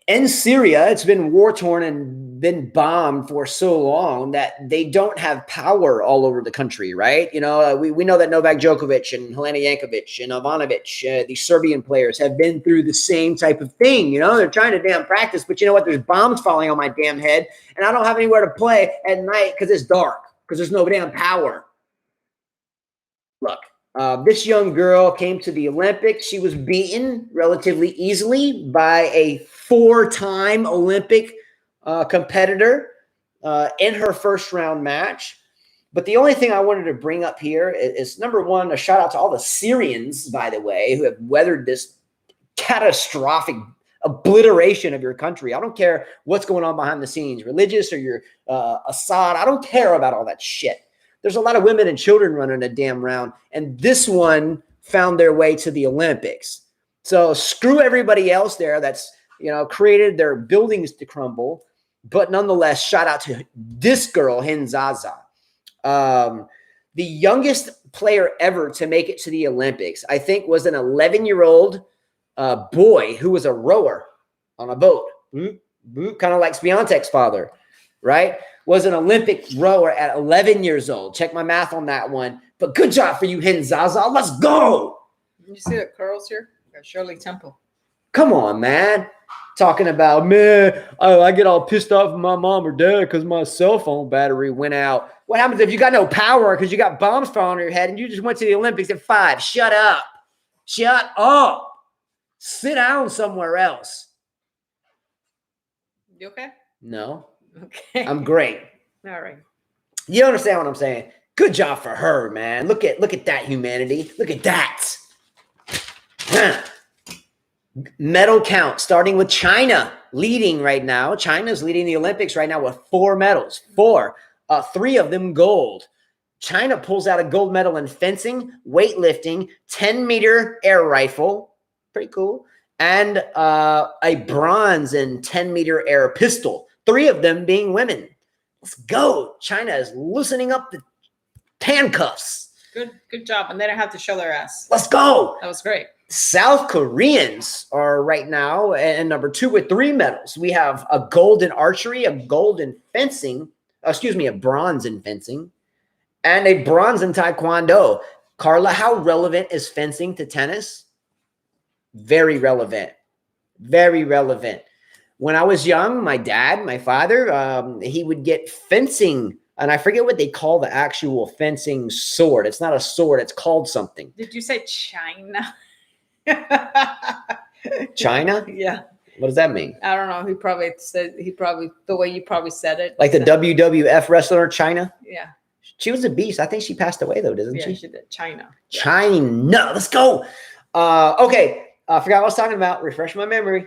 In Syria, it's been war-torn and been bombed for so long that they don't have power all over the country, right? We know that Novak Djokovic and Helena Jankovic and Ivanovic, these Serbian players, have been through the same type of thing. They're trying to damn practice, but you know what? There's bombs falling on my damn head, and I don't have anywhere to play at night because it's dark, because there's no damn power. Look, this young girl came to the Olympics. She was beaten relatively easily by a 4-time Olympic competitor in her first round match. But the only thing I wanted to bring up here is number one, a shout out to all the Syrians, by the way, who have weathered this catastrophic obliteration of your country. I don't care what's going on behind the scenes, religious or your Assad. I don't care about all that shit. There's a lot of women and children running a damn round, and this one found their way to the Olympics. So screw everybody else there that's, created their buildings to crumble. But nonetheless, shout out to this girl, Hinzaza. The youngest player ever to make it to the Olympics, I think, was an 11-year-old boy who was a rower on a boat. Kind of like Swiatek's father, right? Was an Olympic rower at 11 years old. Check my math on that one. But good job for you hitting Zaza. Let's go. You see the curls here? Got Shirley Temple. Come on, man. Talking about, man, I get all pissed off with my mom or dad because my cell phone battery went out. What happens if you got no power because you got bombs falling on your head and you just went to the Olympics at 5? Shut up. Shut up. Sit down somewhere else. You okay? No. Okay. I'm great. All right. You understand what I'm saying? Good job for her, man. Look at that humanity. Look at that. Huh. Medal count, starting with China, leading right now. China's leading the Olympics right now with 4 medals. 4. 3 of them gold. China pulls out a gold medal in fencing, weightlifting, 10-meter air rifle. Pretty cool. And a bronze in 10-meter air pistol. 3 of them being women. Let's go. China is loosening up the handcuffs. Good job. And they don't have to show their ass. Let's go. That was great. South Koreans are right now and number 2 with 3 medals. We have a gold in archery, a gold in fencing, a bronze in fencing, and a bronze in taekwondo. Carla, how relevant is fencing to tennis? Very relevant. Very relevant. When I was young, my dad, my father, he would get fencing, and I forget what they call the actual fencing sword. It's not a sword. It's called something. Did you say China? China? Yeah. What does that mean? I don't know. He probably the way you probably said it. Like the WWF wrestler China? Yeah. She was a beast. I think she passed away though, doesn't she? Yeah, she did. China. China. Let's go. Okay. I forgot what I was talking about. Refresh my memory.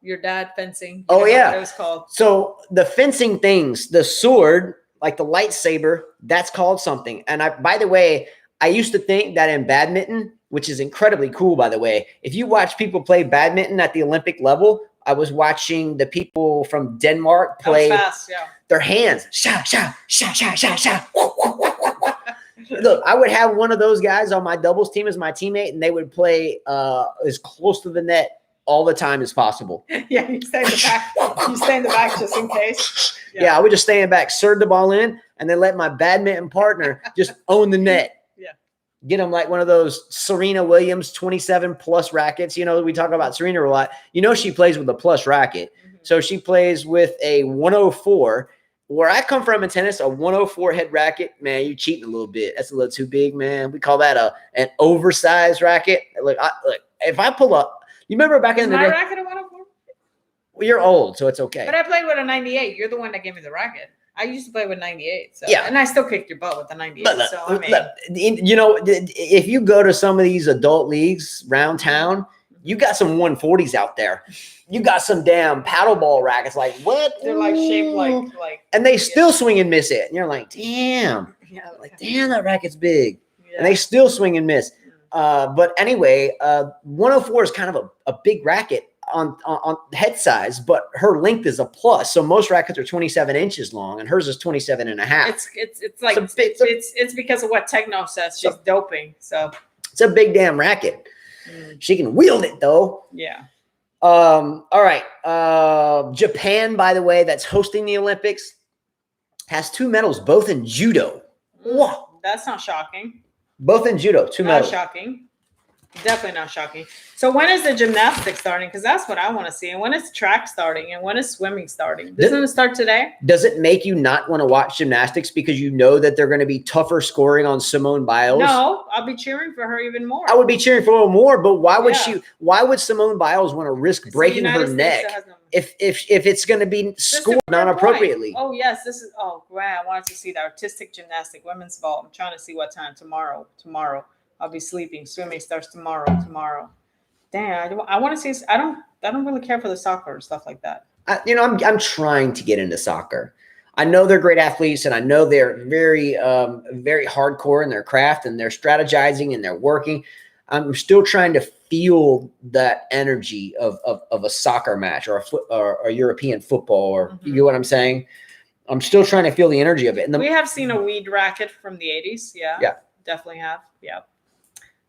Your dad fencing. Oh, yeah. What it was called. So the fencing things, the sword, like the lightsaber, that's called something. And by the way, I used to think that in badminton, which is incredibly cool, by the way, if you watch people play badminton at the Olympic level, I was watching the people from Denmark play fast, yeah. Their hands. Sha, sha, sha, sha, sha, sha. Look, I would have one of those guys on my doubles team as my teammate, and they would play as close to the net all the time as possible. Yeah, you stay in the back. You stay in the back just in case. Yeah, I would just stay in back, serve the ball in, and then let my badminton partner just own the net. Yeah. Get them like one of those Serena Williams 27-plus rackets. You know, we talk about Serena a lot. You know, she plays with a plus racket. Mm-hmm. So she plays with a 104. Where I come from in tennis, a 104 head racket, man, you cheating a little bit. That's a little too big, man. We call that an oversized racket. Look, if I pull up, you remember back in the day? My racket a 104? Well, you're old, so it's okay. But I played with a 98. You're the one that gave me the racket. I used to play with 98. So, yeah. And I still kicked your butt with the 98. But so, I mean. you know, if you go to some of these adult leagues around town, you got some 140s out there. You got some damn paddleball rackets. Like, what? They're like shaped like. And they still swing and miss it. And you're like, damn. Yeah. Like, damn, that racket's big. Yeah. And they still swing and miss. But anyway, 104 is kind of a big racket on head size, but her length is a plus. So most rackets are 27 inches long, and hers is 27 and a half. It's like it's because of what Techno says. She's doping. So it's a big damn racket. She can wield it though. Yeah. All right. Japan, by the way, that's hosting the Olympics, has 2 medals, both in judo. Whoa. That's not shocking. Both in judo, 2 medals. Not shocking. Definitely not shocking. So when is the gymnastics starting? Because that's what I want to see. And when is track starting? And when is swimming starting? Doesn't it start today? Does it make you not want to watch gymnastics because you know that they're going to be tougher scoring on Simone Biles? No, I'll be cheering for her even more. I would be cheering for her more, but why would why would Simone Biles want to risk breaking her neck if it's going to be scored non-appropriately? Oh, yes. Great. I wanted to see the artistic gymnastic women's vault. I'm trying to see what time tomorrow. I'll be sleeping. Swimming starts tomorrow. Damn, I want to see. I don't really care for the soccer and stuff like that. I'm trying to get into soccer. I know they're great athletes, and I know they're very, very hardcore in their craft, and they're strategizing and they're working. I'm still trying to feel that energy of a soccer match or a European football, or you know what I'm saying? I'm still trying to feel the energy of it. We have seen a weed racket from the 80s. Yeah. Yeah. Definitely have. Yeah.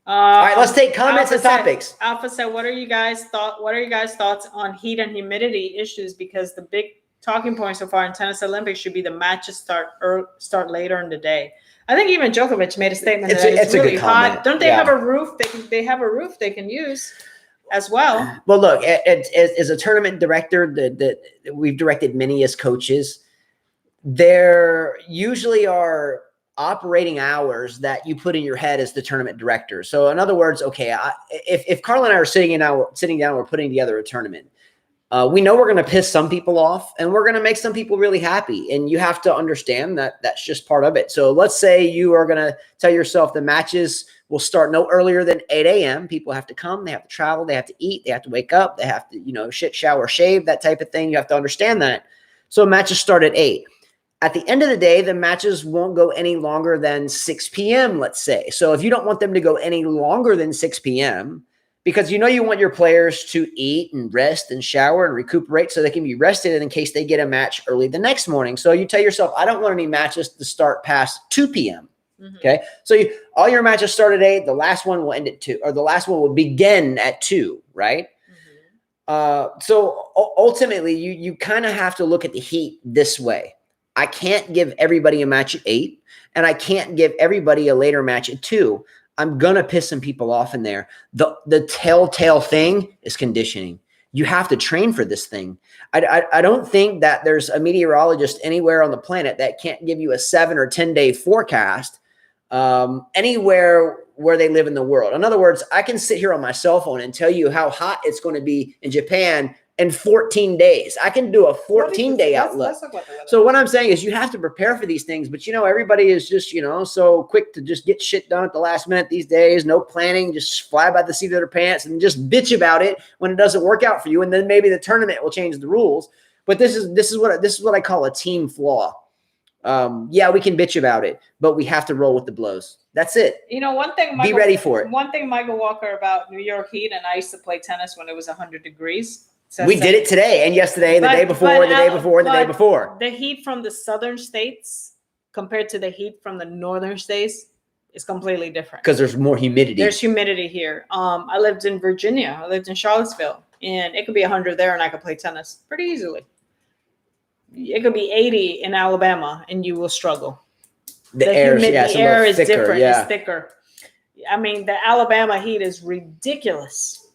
All right, let's take comments and topics. Alpha said, "What are you guys' thoughts on heat and humidity issues? Because the big talking point so far in tennis Olympics should be the matches start later in the day." I think even Djokovic made a statement that it's really hot. Don't they have a roof? They have a roof they can use as well. Well, look, as a tournament director, that we've directed many as coaches, there usually are operating hours that you put in your head as the tournament director. So in other words, okay, if Carl and I are sitting down, we're putting together a tournament. We know we're going to piss some people off and we're going to make some people really happy. And you have to understand that that's just part of it. So let's say you are going to tell yourself the matches will start no earlier than 8 a.m. People have to come, they have to travel, they have to eat, they have to wake up, they have to, shit, shower, shave, that type of thing. You have to understand that. So matches start at 8. At the end of the day, the matches won't go any longer than 6 p.m., let's say. So if you don't want them to go any longer than 6 p.m., because you want your players to eat and rest and shower and recuperate so they can be rested in case they get a match early the next morning. So you tell yourself, I don't want any matches to start past 2 p.m. Mm-hmm. Okay. So all your matches start at 8. The last one will end at 2, or the last one will begin at 2, right? Mm-hmm. So ultimately, you kind of have to look at the heat this way. I can't give everybody a match at 8, and I can't give everybody a later match at 2. I'm going to piss some people off in there. The telltale thing is conditioning. You have to train for this thing. I don't think that there's a meteorologist anywhere on the planet that can't give you a 7 or 10 day forecast anywhere where they live in the world. In other words, I can sit here on my cell phone and tell you how hot it's going to be in Japan in 14 days. I can do a 14-day outlook. So what I'm saying is you have to prepare for these things, but everybody is just, so quick to just get shit done at the last minute these days. No planning, just fly by the seat of their pants and just bitch about it when it doesn't work out for you. And then maybe the tournament will change the rules. But this is what I call a team flaw. Yeah, we can bitch about it, but we have to roll with the blows. That's it. One thing, be ready for it. One thing, Michael Walker, about New York heat, and I used to play tennis when it was 100 degrees. So we did it today and yesterday and the day before and the day before and the day before. The heat from the southern states compared to the heat from the northern states is completely different. Because there's more humidity. There's humidity here. I lived in Virginia. I lived in Charlottesville. And it could be 100 there and I could play tennis pretty easily. It could be 80 in Alabama and you will struggle. The air is thicker, different. Yeah. It's thicker. I mean, the Alabama heat is ridiculous.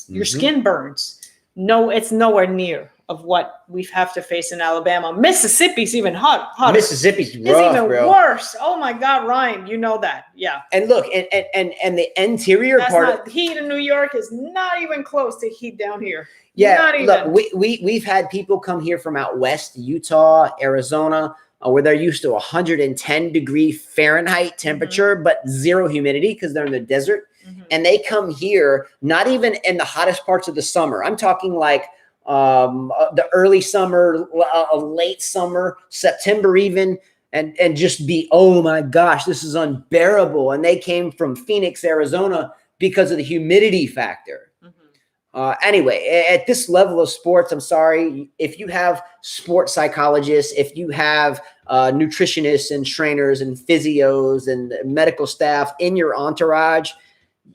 Your skin burns. No, it's nowhere near of what we have to face in Alabama. Mississippi's even hotter. Mississippi's rough, it's even worse. Oh my God, Ryan, you know that. Yeah. And look, and the interior the heat in New York is not even close to heat down here. Yeah. Not even. Look, we've had people come here from out west, Utah, Arizona, where they're used to 110 degree Fahrenheit temperature, but zero humidity because they're in the desert. And they come here, not even in the hottest parts of the summer. I'm talking like the early summer, late summer, September even, and just be, oh my gosh, this is unbearable. And they came from Phoenix, Arizona because of the humidity factor. Anyway, at this level of sports, I'm sorry, if you have sports psychologists, if you have nutritionists and trainers and physios and medical staff in your entourage,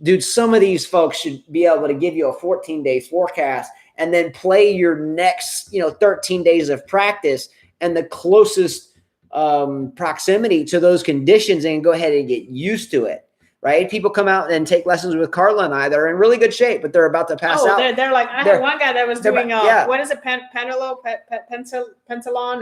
dude, some of these folks should be able to give you a 14-day forecast and then play your next, 13 days of practice and the closest proximity to those conditions and go ahead and get used to it, right? People come out and take lessons with Carla and I. They're in really good shape, but they're about to pass out. They're like, I had one guy that was doing, what is it, pentalon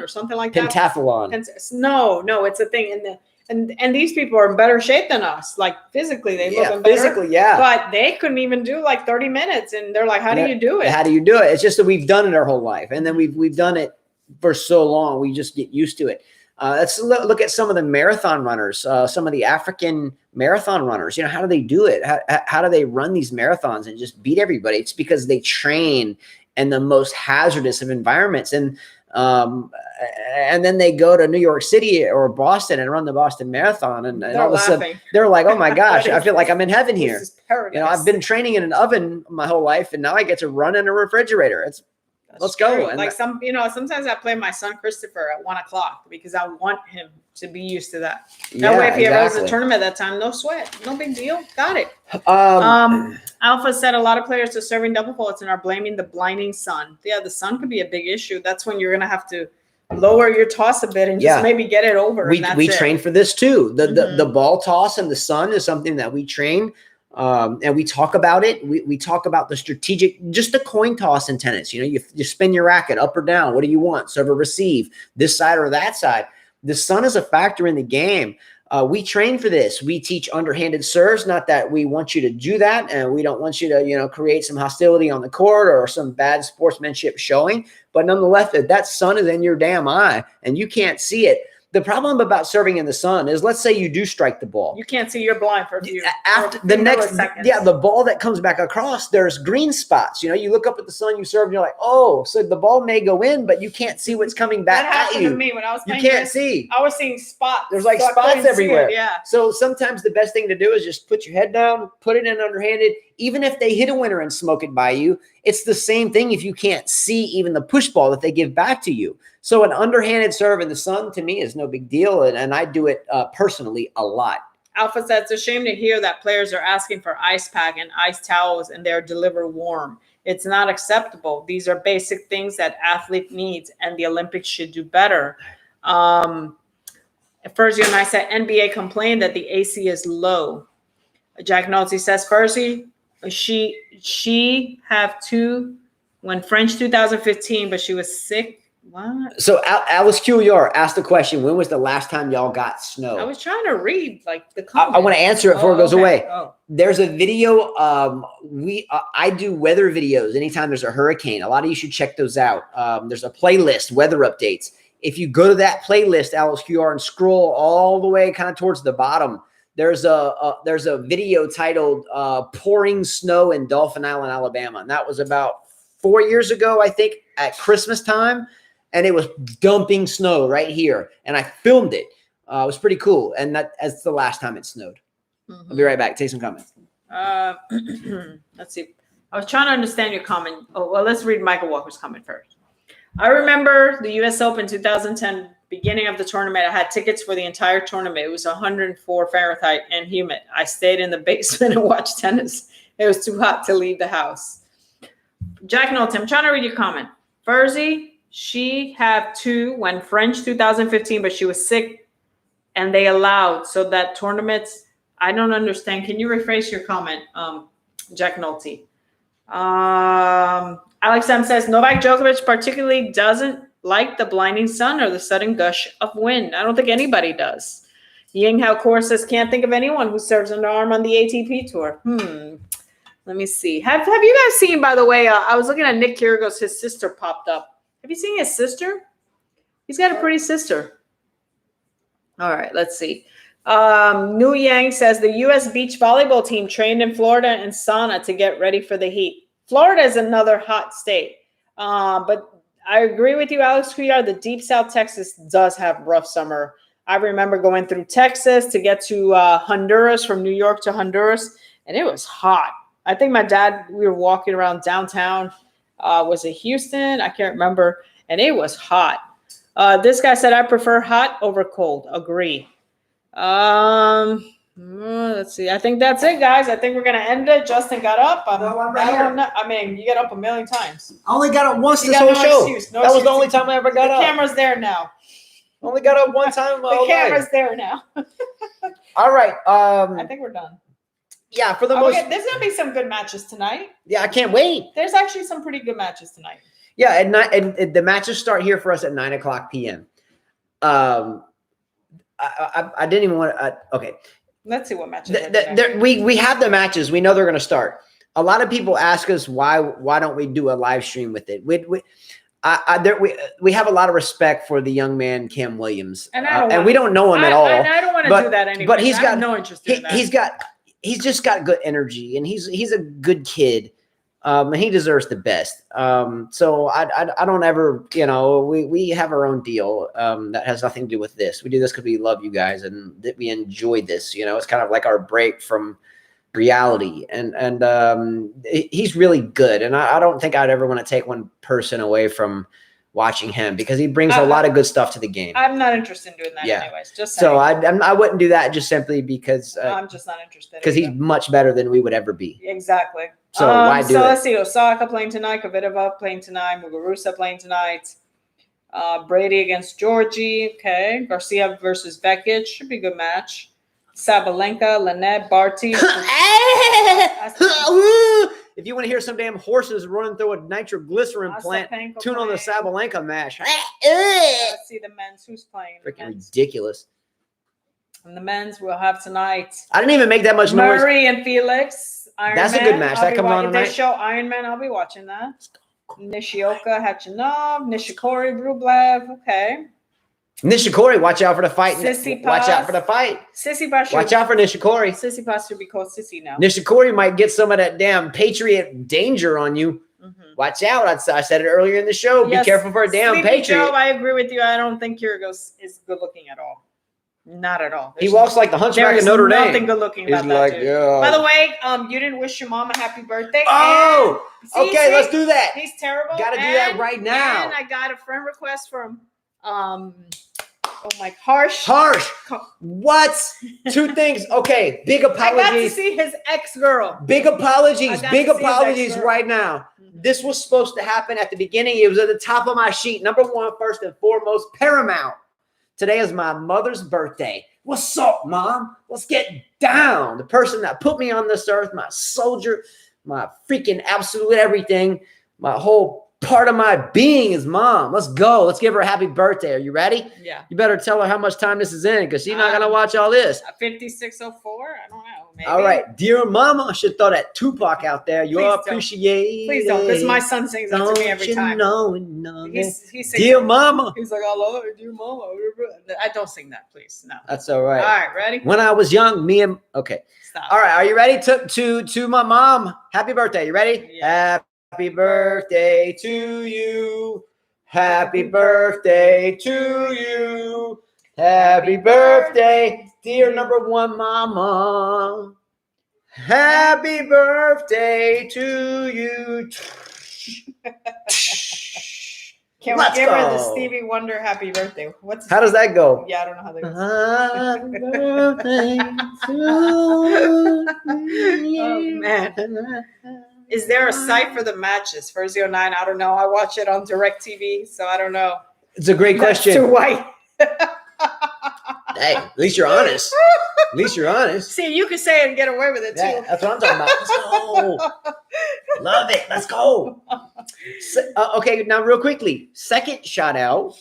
or something like that? Pentathlon. No, it's a thing. And these people are in better shape than us. Like physically, they look better. Physically, yeah. But they couldn't even do like 30 minutes. And they're like, how do you do it? How do you do it? It's just that we've done it our whole life. And then we've done it for so long. We just get used to it. Let's look at some of the marathon runners, some of the African marathon runners. How do they do it? How do they run these marathons and just beat everybody? It's because they train in the most hazardous of environments. And then they go to New York City or Boston and run the Boston Marathon. And all of a sudden they're like, oh my gosh, I feel like I'm in heaven here. I've been training in an oven my whole life and now I get to run in a refrigerator. Let's go. True. And like sometimes I play my son Christopher at 1:00 because I want him to be used to that. That way, if he ever has a tournament at that time, no sweat, no big deal. Got it. Alpha said a lot of players are serving double faults and are blaming the blinding sun. Yeah, the sun could be a big issue. That's when you're gonna have to lower your toss a bit and just maybe get it over. We train for this too. The ball toss and the sun is something that we train. And we talk about it. We talk about the strategic, just the coin toss in tennis. You spin your racket up or down. What do you want? Serve or receive, this side or that side. The sun is a factor in the game. We train for this. We teach underhanded serves. Not that we want you to do that, and we don't want you to, create some hostility on the court or some bad sportsmanship showing. But nonetheless, if that sun is in your damn eye and you can't see it. The problem about serving in the sun is, let's say you do strike the ball. You can't see, you're blind for a few after the next seconds. Yeah, the ball that comes back across, there's green spots. You look up at the sun, you serve, and you're like, oh, so the ball may go in, but you can't see what's coming back at you. That happened to me when I was playing. You can't see. I was seeing spots. There's like spots everywhere. Yeah. So sometimes the best thing to do is just put your head down, put it in underhanded. Even if they hit a winner and smoke it by you, it's the same thing if you can't see even the push ball that they give back to you. So an underhanded serve in the sun to me is no big deal, and I do it personally a lot. Alpha said it's a shame to hear that players are asking for ice pack and ice towels and they're delivered warm. It's not acceptable. These are basic things that athlete needs, and the Olympics should do better. Fergie and I said NBA complained that the AC is low. Jack Nolte says Fergie, she have two when French 2015, but she was sick. What? So Alice QR asked the question, when was the last time y'all got snow? I was trying to read the comment. I want to answer it before it goes away. Oh. There's a video. I do weather videos anytime there's a hurricane. A lot of you should check those out. There's a playlist, weather updates. If you go to that playlist, Alice QR, and scroll all the way kind of towards the bottom, there's a video titled Pouring Snow in Dauphin Island, Alabama. And that was about 4 years ago, I think, at Christmas time. And it was dumping snow right here. And I filmed it. It was pretty cool. And that's the last time it snowed. I'll be right back. Take some comments. Let's see. I was trying to understand your comment. Oh, well, let's read Michael Walker's comment first. I remember the U.S. Open 2010, beginning of the tournament. I had tickets for the entire tournament. It was 104 Fahrenheit and humid. I stayed in the basement and watched tennis. It was too hot to leave the house. Jack Nolte, I'm trying to read your comment. Fergie, she had two when French 2015, but she was sick and they allowed. So that tournaments, I don't understand. Can you rephrase your comment, Jack Nolte? Alex M says, Novak Djokovic particularly doesn't like the blinding sun or the sudden gush of wind. I don't think anybody does. Ying Hao Kor says, can't think of anyone who serves underarm on the ATP tour. Let me see. Have you guys seen, by the way, I was looking at Nick Kyrgios, his sister popped up. Have you seen his sister? He's got a pretty sister. All right, let's see. New Yang says the U.S. beach volleyball team trained in Florida and sauna to get ready for the heat. Florida is another hot state. But I agree with you, Alex Couillard. The deep South Texas does have rough summer. I remember going through Texas to get to Honduras, from New York to Honduras, and it was hot. I think my dad, we were walking around downtown. Was it Houston? I can't remember. And it was hot. This guy said, I prefer hot over cold. Agree. Let's see. I think that's it, guys. I think we're going to end it. Justin got up. I mean, you get up a million times. I only got up once this whole show. That was the only time I ever got up. The camera's there now. Only got up one time. The camera's there now. All right. I think we're done. Yeah, for the most. There's going to be some good matches tonight. Yeah, I can't wait. There's actually some pretty good matches tonight. Yeah, at night, and the matches start here for us at 9:00 p.m. I didn't even want to. Okay. Let's see what matches. We have the matches. We know they're going to start. A lot of people ask us why don't we do a live stream with it? We have a lot of respect for the young man Cam Williams, and we don't know him at all. I don't want to do that anymore. But he's got no interest in that. He's just got good energy, and he's a good kid, and he deserves the best. So I don't ever, we have our own deal that has nothing to do with this. We do this because we love you guys and that we enjoy this. It's kind of like our break from reality, and he's really good. And I don't think I'd ever want to take one person away from watching him because he brings a lot of good stuff to the game. I'm not interested in doing that anyways. Just saying. So I wouldn't do that just simply because I'm just not interested. Because he's much better than we would ever be. Exactly. So why do it? Let's see. Osaka playing tonight. Kvitova playing tonight. Muguruza playing tonight. Brady against Georgie. Okay. Garcia versus Vekic. Should be a good match. Sabalenka, Lynette, Barty. If you want to hear some damn horses running through a nitroglycerin plant, tune on the Sabalenka match. Let's see the men's. Who's playing? Freaking ridiculous. And the men's we'll have tonight. I didn't even make that much noise. Murray and Felix. Iron That's Man. a good match. That comes on tonight. If they show Iron Man, I'll be watching that. Nishioka, Hachinov, Nishikori, Rublev. Okay. Nishikori, watch out for the fight. Sissy Watch out for the fight. Tsitsipas. Watch out for Nishikori. Tsitsipas should be called Sissy now. Nishikori might get some of that damn Patriot danger on you. Mm-hmm. Watch out. I said it earlier in the show. Yes. Be careful for a damn Patriot. Joe, I agree with you. I don't think Kyrgios is good looking at all. Not at all. He walks like the hunchback of Notre Dame. There's nothing good looking about that dude. Yeah. By the way, you didn't wish your mom a happy birthday. Oh, okay, let's do that. He's terrible. Got to do that right now. And I got a friend request from Harsh. What? Two things. Okay, big apologies. I got to see his ex-girl. Big apologies. Big apologies right now. Mm-hmm. This was supposed to happen at the beginning. It was at the top of my sheet. Number one, first and foremost, paramount. Today is my mother's birthday. What's up, Mom? Let's get down. The person that put me on this earth, my soldier, my freaking absolute everything, my whole part of my being is Mom. Let's go. Let's give her a happy birthday. Are you ready? Yeah. You better tell her how much time this is in because she's not going to watch all this. 56:04? I don't know. Maybe. All right. Dear Mama, I should throw that Tupac out there. You appreciate it. Please don't. Because my son sings that to me every time. He's Dear Mama. He's like, I love you, dear Mama. I don't sing that, please. No. That's all right. All right. Ready? When I was young, okay. Stop. All right. Are you ready to my mom? Happy birthday. You ready? Yeah. Happy birthday to you. Happy birthday to you. Happy birthday, dear number one mama. Happy birthday to you. Can we give her the Stevie Wonder happy birthday? How does that go? Yeah, I don't know how that goes. Happy birthday to you. Oh, man. Is there a site for the matches? For 09? I don't know. I watch it on DirecTV, so I don't know. It's a great question. Too white. Hey, at least you're honest. At least you're honest. See, you can say it and get away with it, too. Yeah, that's what I'm talking about. Let's go. Love it. Let's go. So, okay, now real quickly. Second shout out.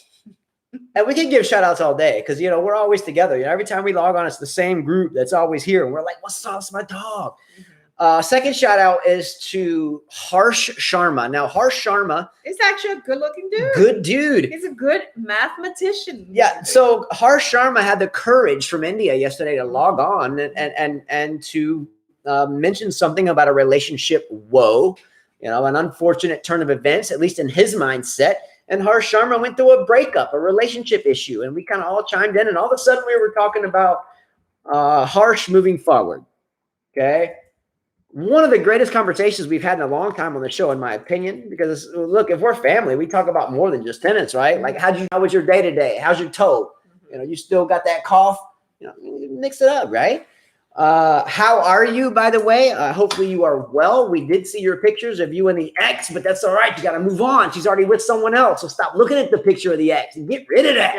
And we can give shout outs all day because, we're always together. Every time we log on, it's the same group that's always here. And we're like, what's up? It's my dog. Mm-hmm. Second shout out is to Harsh Sharma. Now, Harsh Sharma is actually a good looking dude. Good dude. He's a good mathematician. Yeah. So Harsh Sharma had the courage from India yesterday to log on and to mention something about a relationship woe, an unfortunate turn of events, at least in his mindset. And Harsh Sharma went through a breakup, a relationship issue, and we kind of all chimed in. And all of a sudden, we were talking about Harsh moving forward. Okay. One of the greatest conversations we've had in a long time on the show, in my opinion, because look, if we're family, we talk about more than just tennis, right? Like, how was your day today? How's your toe? You still got that cough? Mix it up, right? How are you, by the way? Hopefully you are well. We did see your pictures of you and the ex, but that's all right. You got to move on. She's already with someone else. So stop looking at the picture of the ex and get rid of that.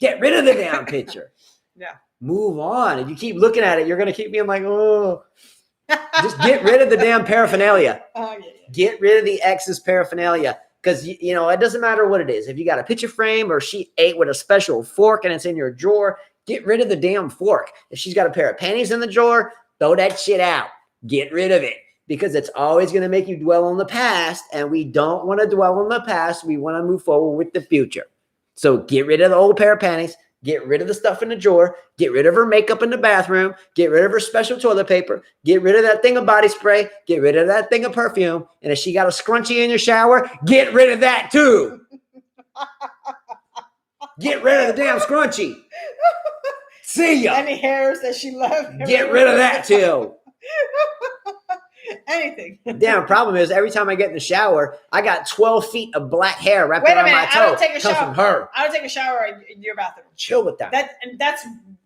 Get rid of the damn picture. Yeah. Move on. If you keep looking at it, you're going to keep being like, oh. Just get rid of the damn paraphernalia. Oh, yeah. Get rid of the ex's paraphernalia. Because, it doesn't matter what it is. If you got a picture frame or she ate with a special fork and it's in your drawer, get rid of the damn fork. If she's got a pair of panties in the drawer, throw that shit out. Get rid of it. Because it's always going to make you dwell on the past. And we don't want to dwell on the past. We want to move forward with the future. So get rid of the old pair of panties. Get rid of the stuff in the drawer. Get rid of her makeup in the bathroom. Get rid of her special toilet paper. Get rid of that thing of body spray. Get rid of that thing of perfume. And if she got a scrunchie in your shower, get rid of that too. Get rid of the damn scrunchie. See ya. Any hairs that she left. Get rid of that too. Anything. Damn, problem is every time I get in the shower, I got 12 feet of black hair wrapped Wait a around my minute, toe. I don't take a Comes shower. from her. I don't take a shower in your bathroom. Chill with that.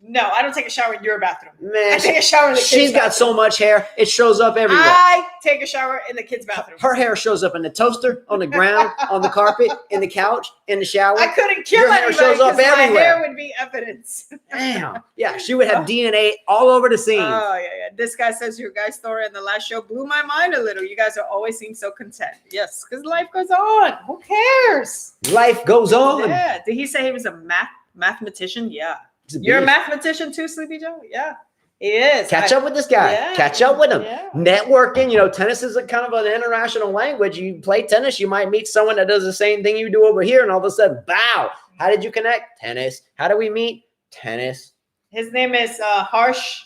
No, I don't take a shower in your bathroom. Man, I take a shower in the kids' she's got bathroom. so much hair, it shows up everywhere. I take a shower in the kids' bathroom. Her hair shows up in the toaster, on the ground, on the carpet, in the couch, in the shower. I couldn't kill Your hair anybody shows up because my everywhere. hair would be evidence. Damn. Yeah, she would have DNA all over the scene. Oh, yeah. This guy says your guys' story in the last show blew my mind a little. You guys are always seem so content. Yes, because life goes on. Who cares? Life goes on. Yeah. Did he say he was a mathematician? Yeah. He's a You're a beast. mathematician too, Sleepy Joe? Yeah. He is. Catch up with this guy. Yeah, Catch up with him. yeah. Networking, tennis is a kind of an international language. You play tennis, you might meet someone that does the same thing you do over here, and all of a sudden, bow. How did you connect? Tennis. How do we meet? Tennis. His name is Harsh,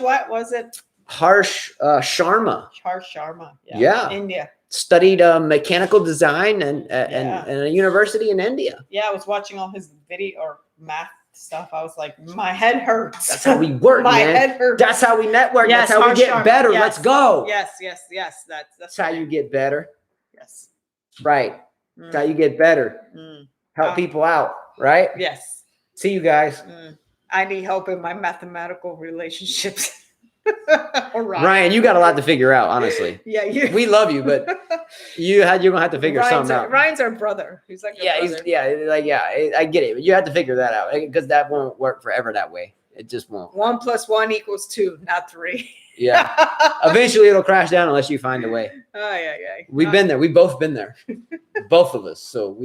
what was it? Harsh Sharma. Harsh Sharma. Yeah. India. Studied mechanical design and a university in India. Yeah, I was watching all his video or math stuff. I was like, my head hurts. That's how we work, my man. head hurts. That's how we network. Yes, That's how we Harsh get Sharma. better. Yes. Let's go. Yes. That's how you get better. Yes. Right. That's how you get better. Help people out. Right. Yes. See you guys. I need help in my mathematical relationships. Ryan, you got a lot to figure out, honestly. Yeah, we love you, but you're gonna have to figure something out. Ryan's our brother. He's like brother. I get it. But you have to figure that out because that won't work forever that way. It just won't. 1 + 1 = 2, not 3. Yeah. Eventually, it'll crash down unless you find a way. Oh yeah. We've been there. We've both been there. Both of us. So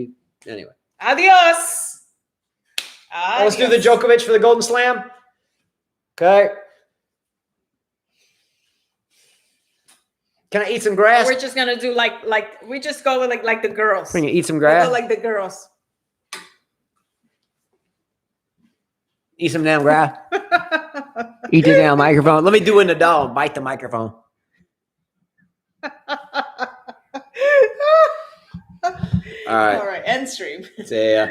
anyway. Adios. Let's do the Djokovic for the Golden Slam. Okay. Can I eat some grass? We're just gonna do like we just go with like the girls. Can you eat some We grass? go like the girls. Eat some damn grass. Eat the damn microphone. Let me do it in the doll. Bite the microphone. All right. All right. End stream. See ya.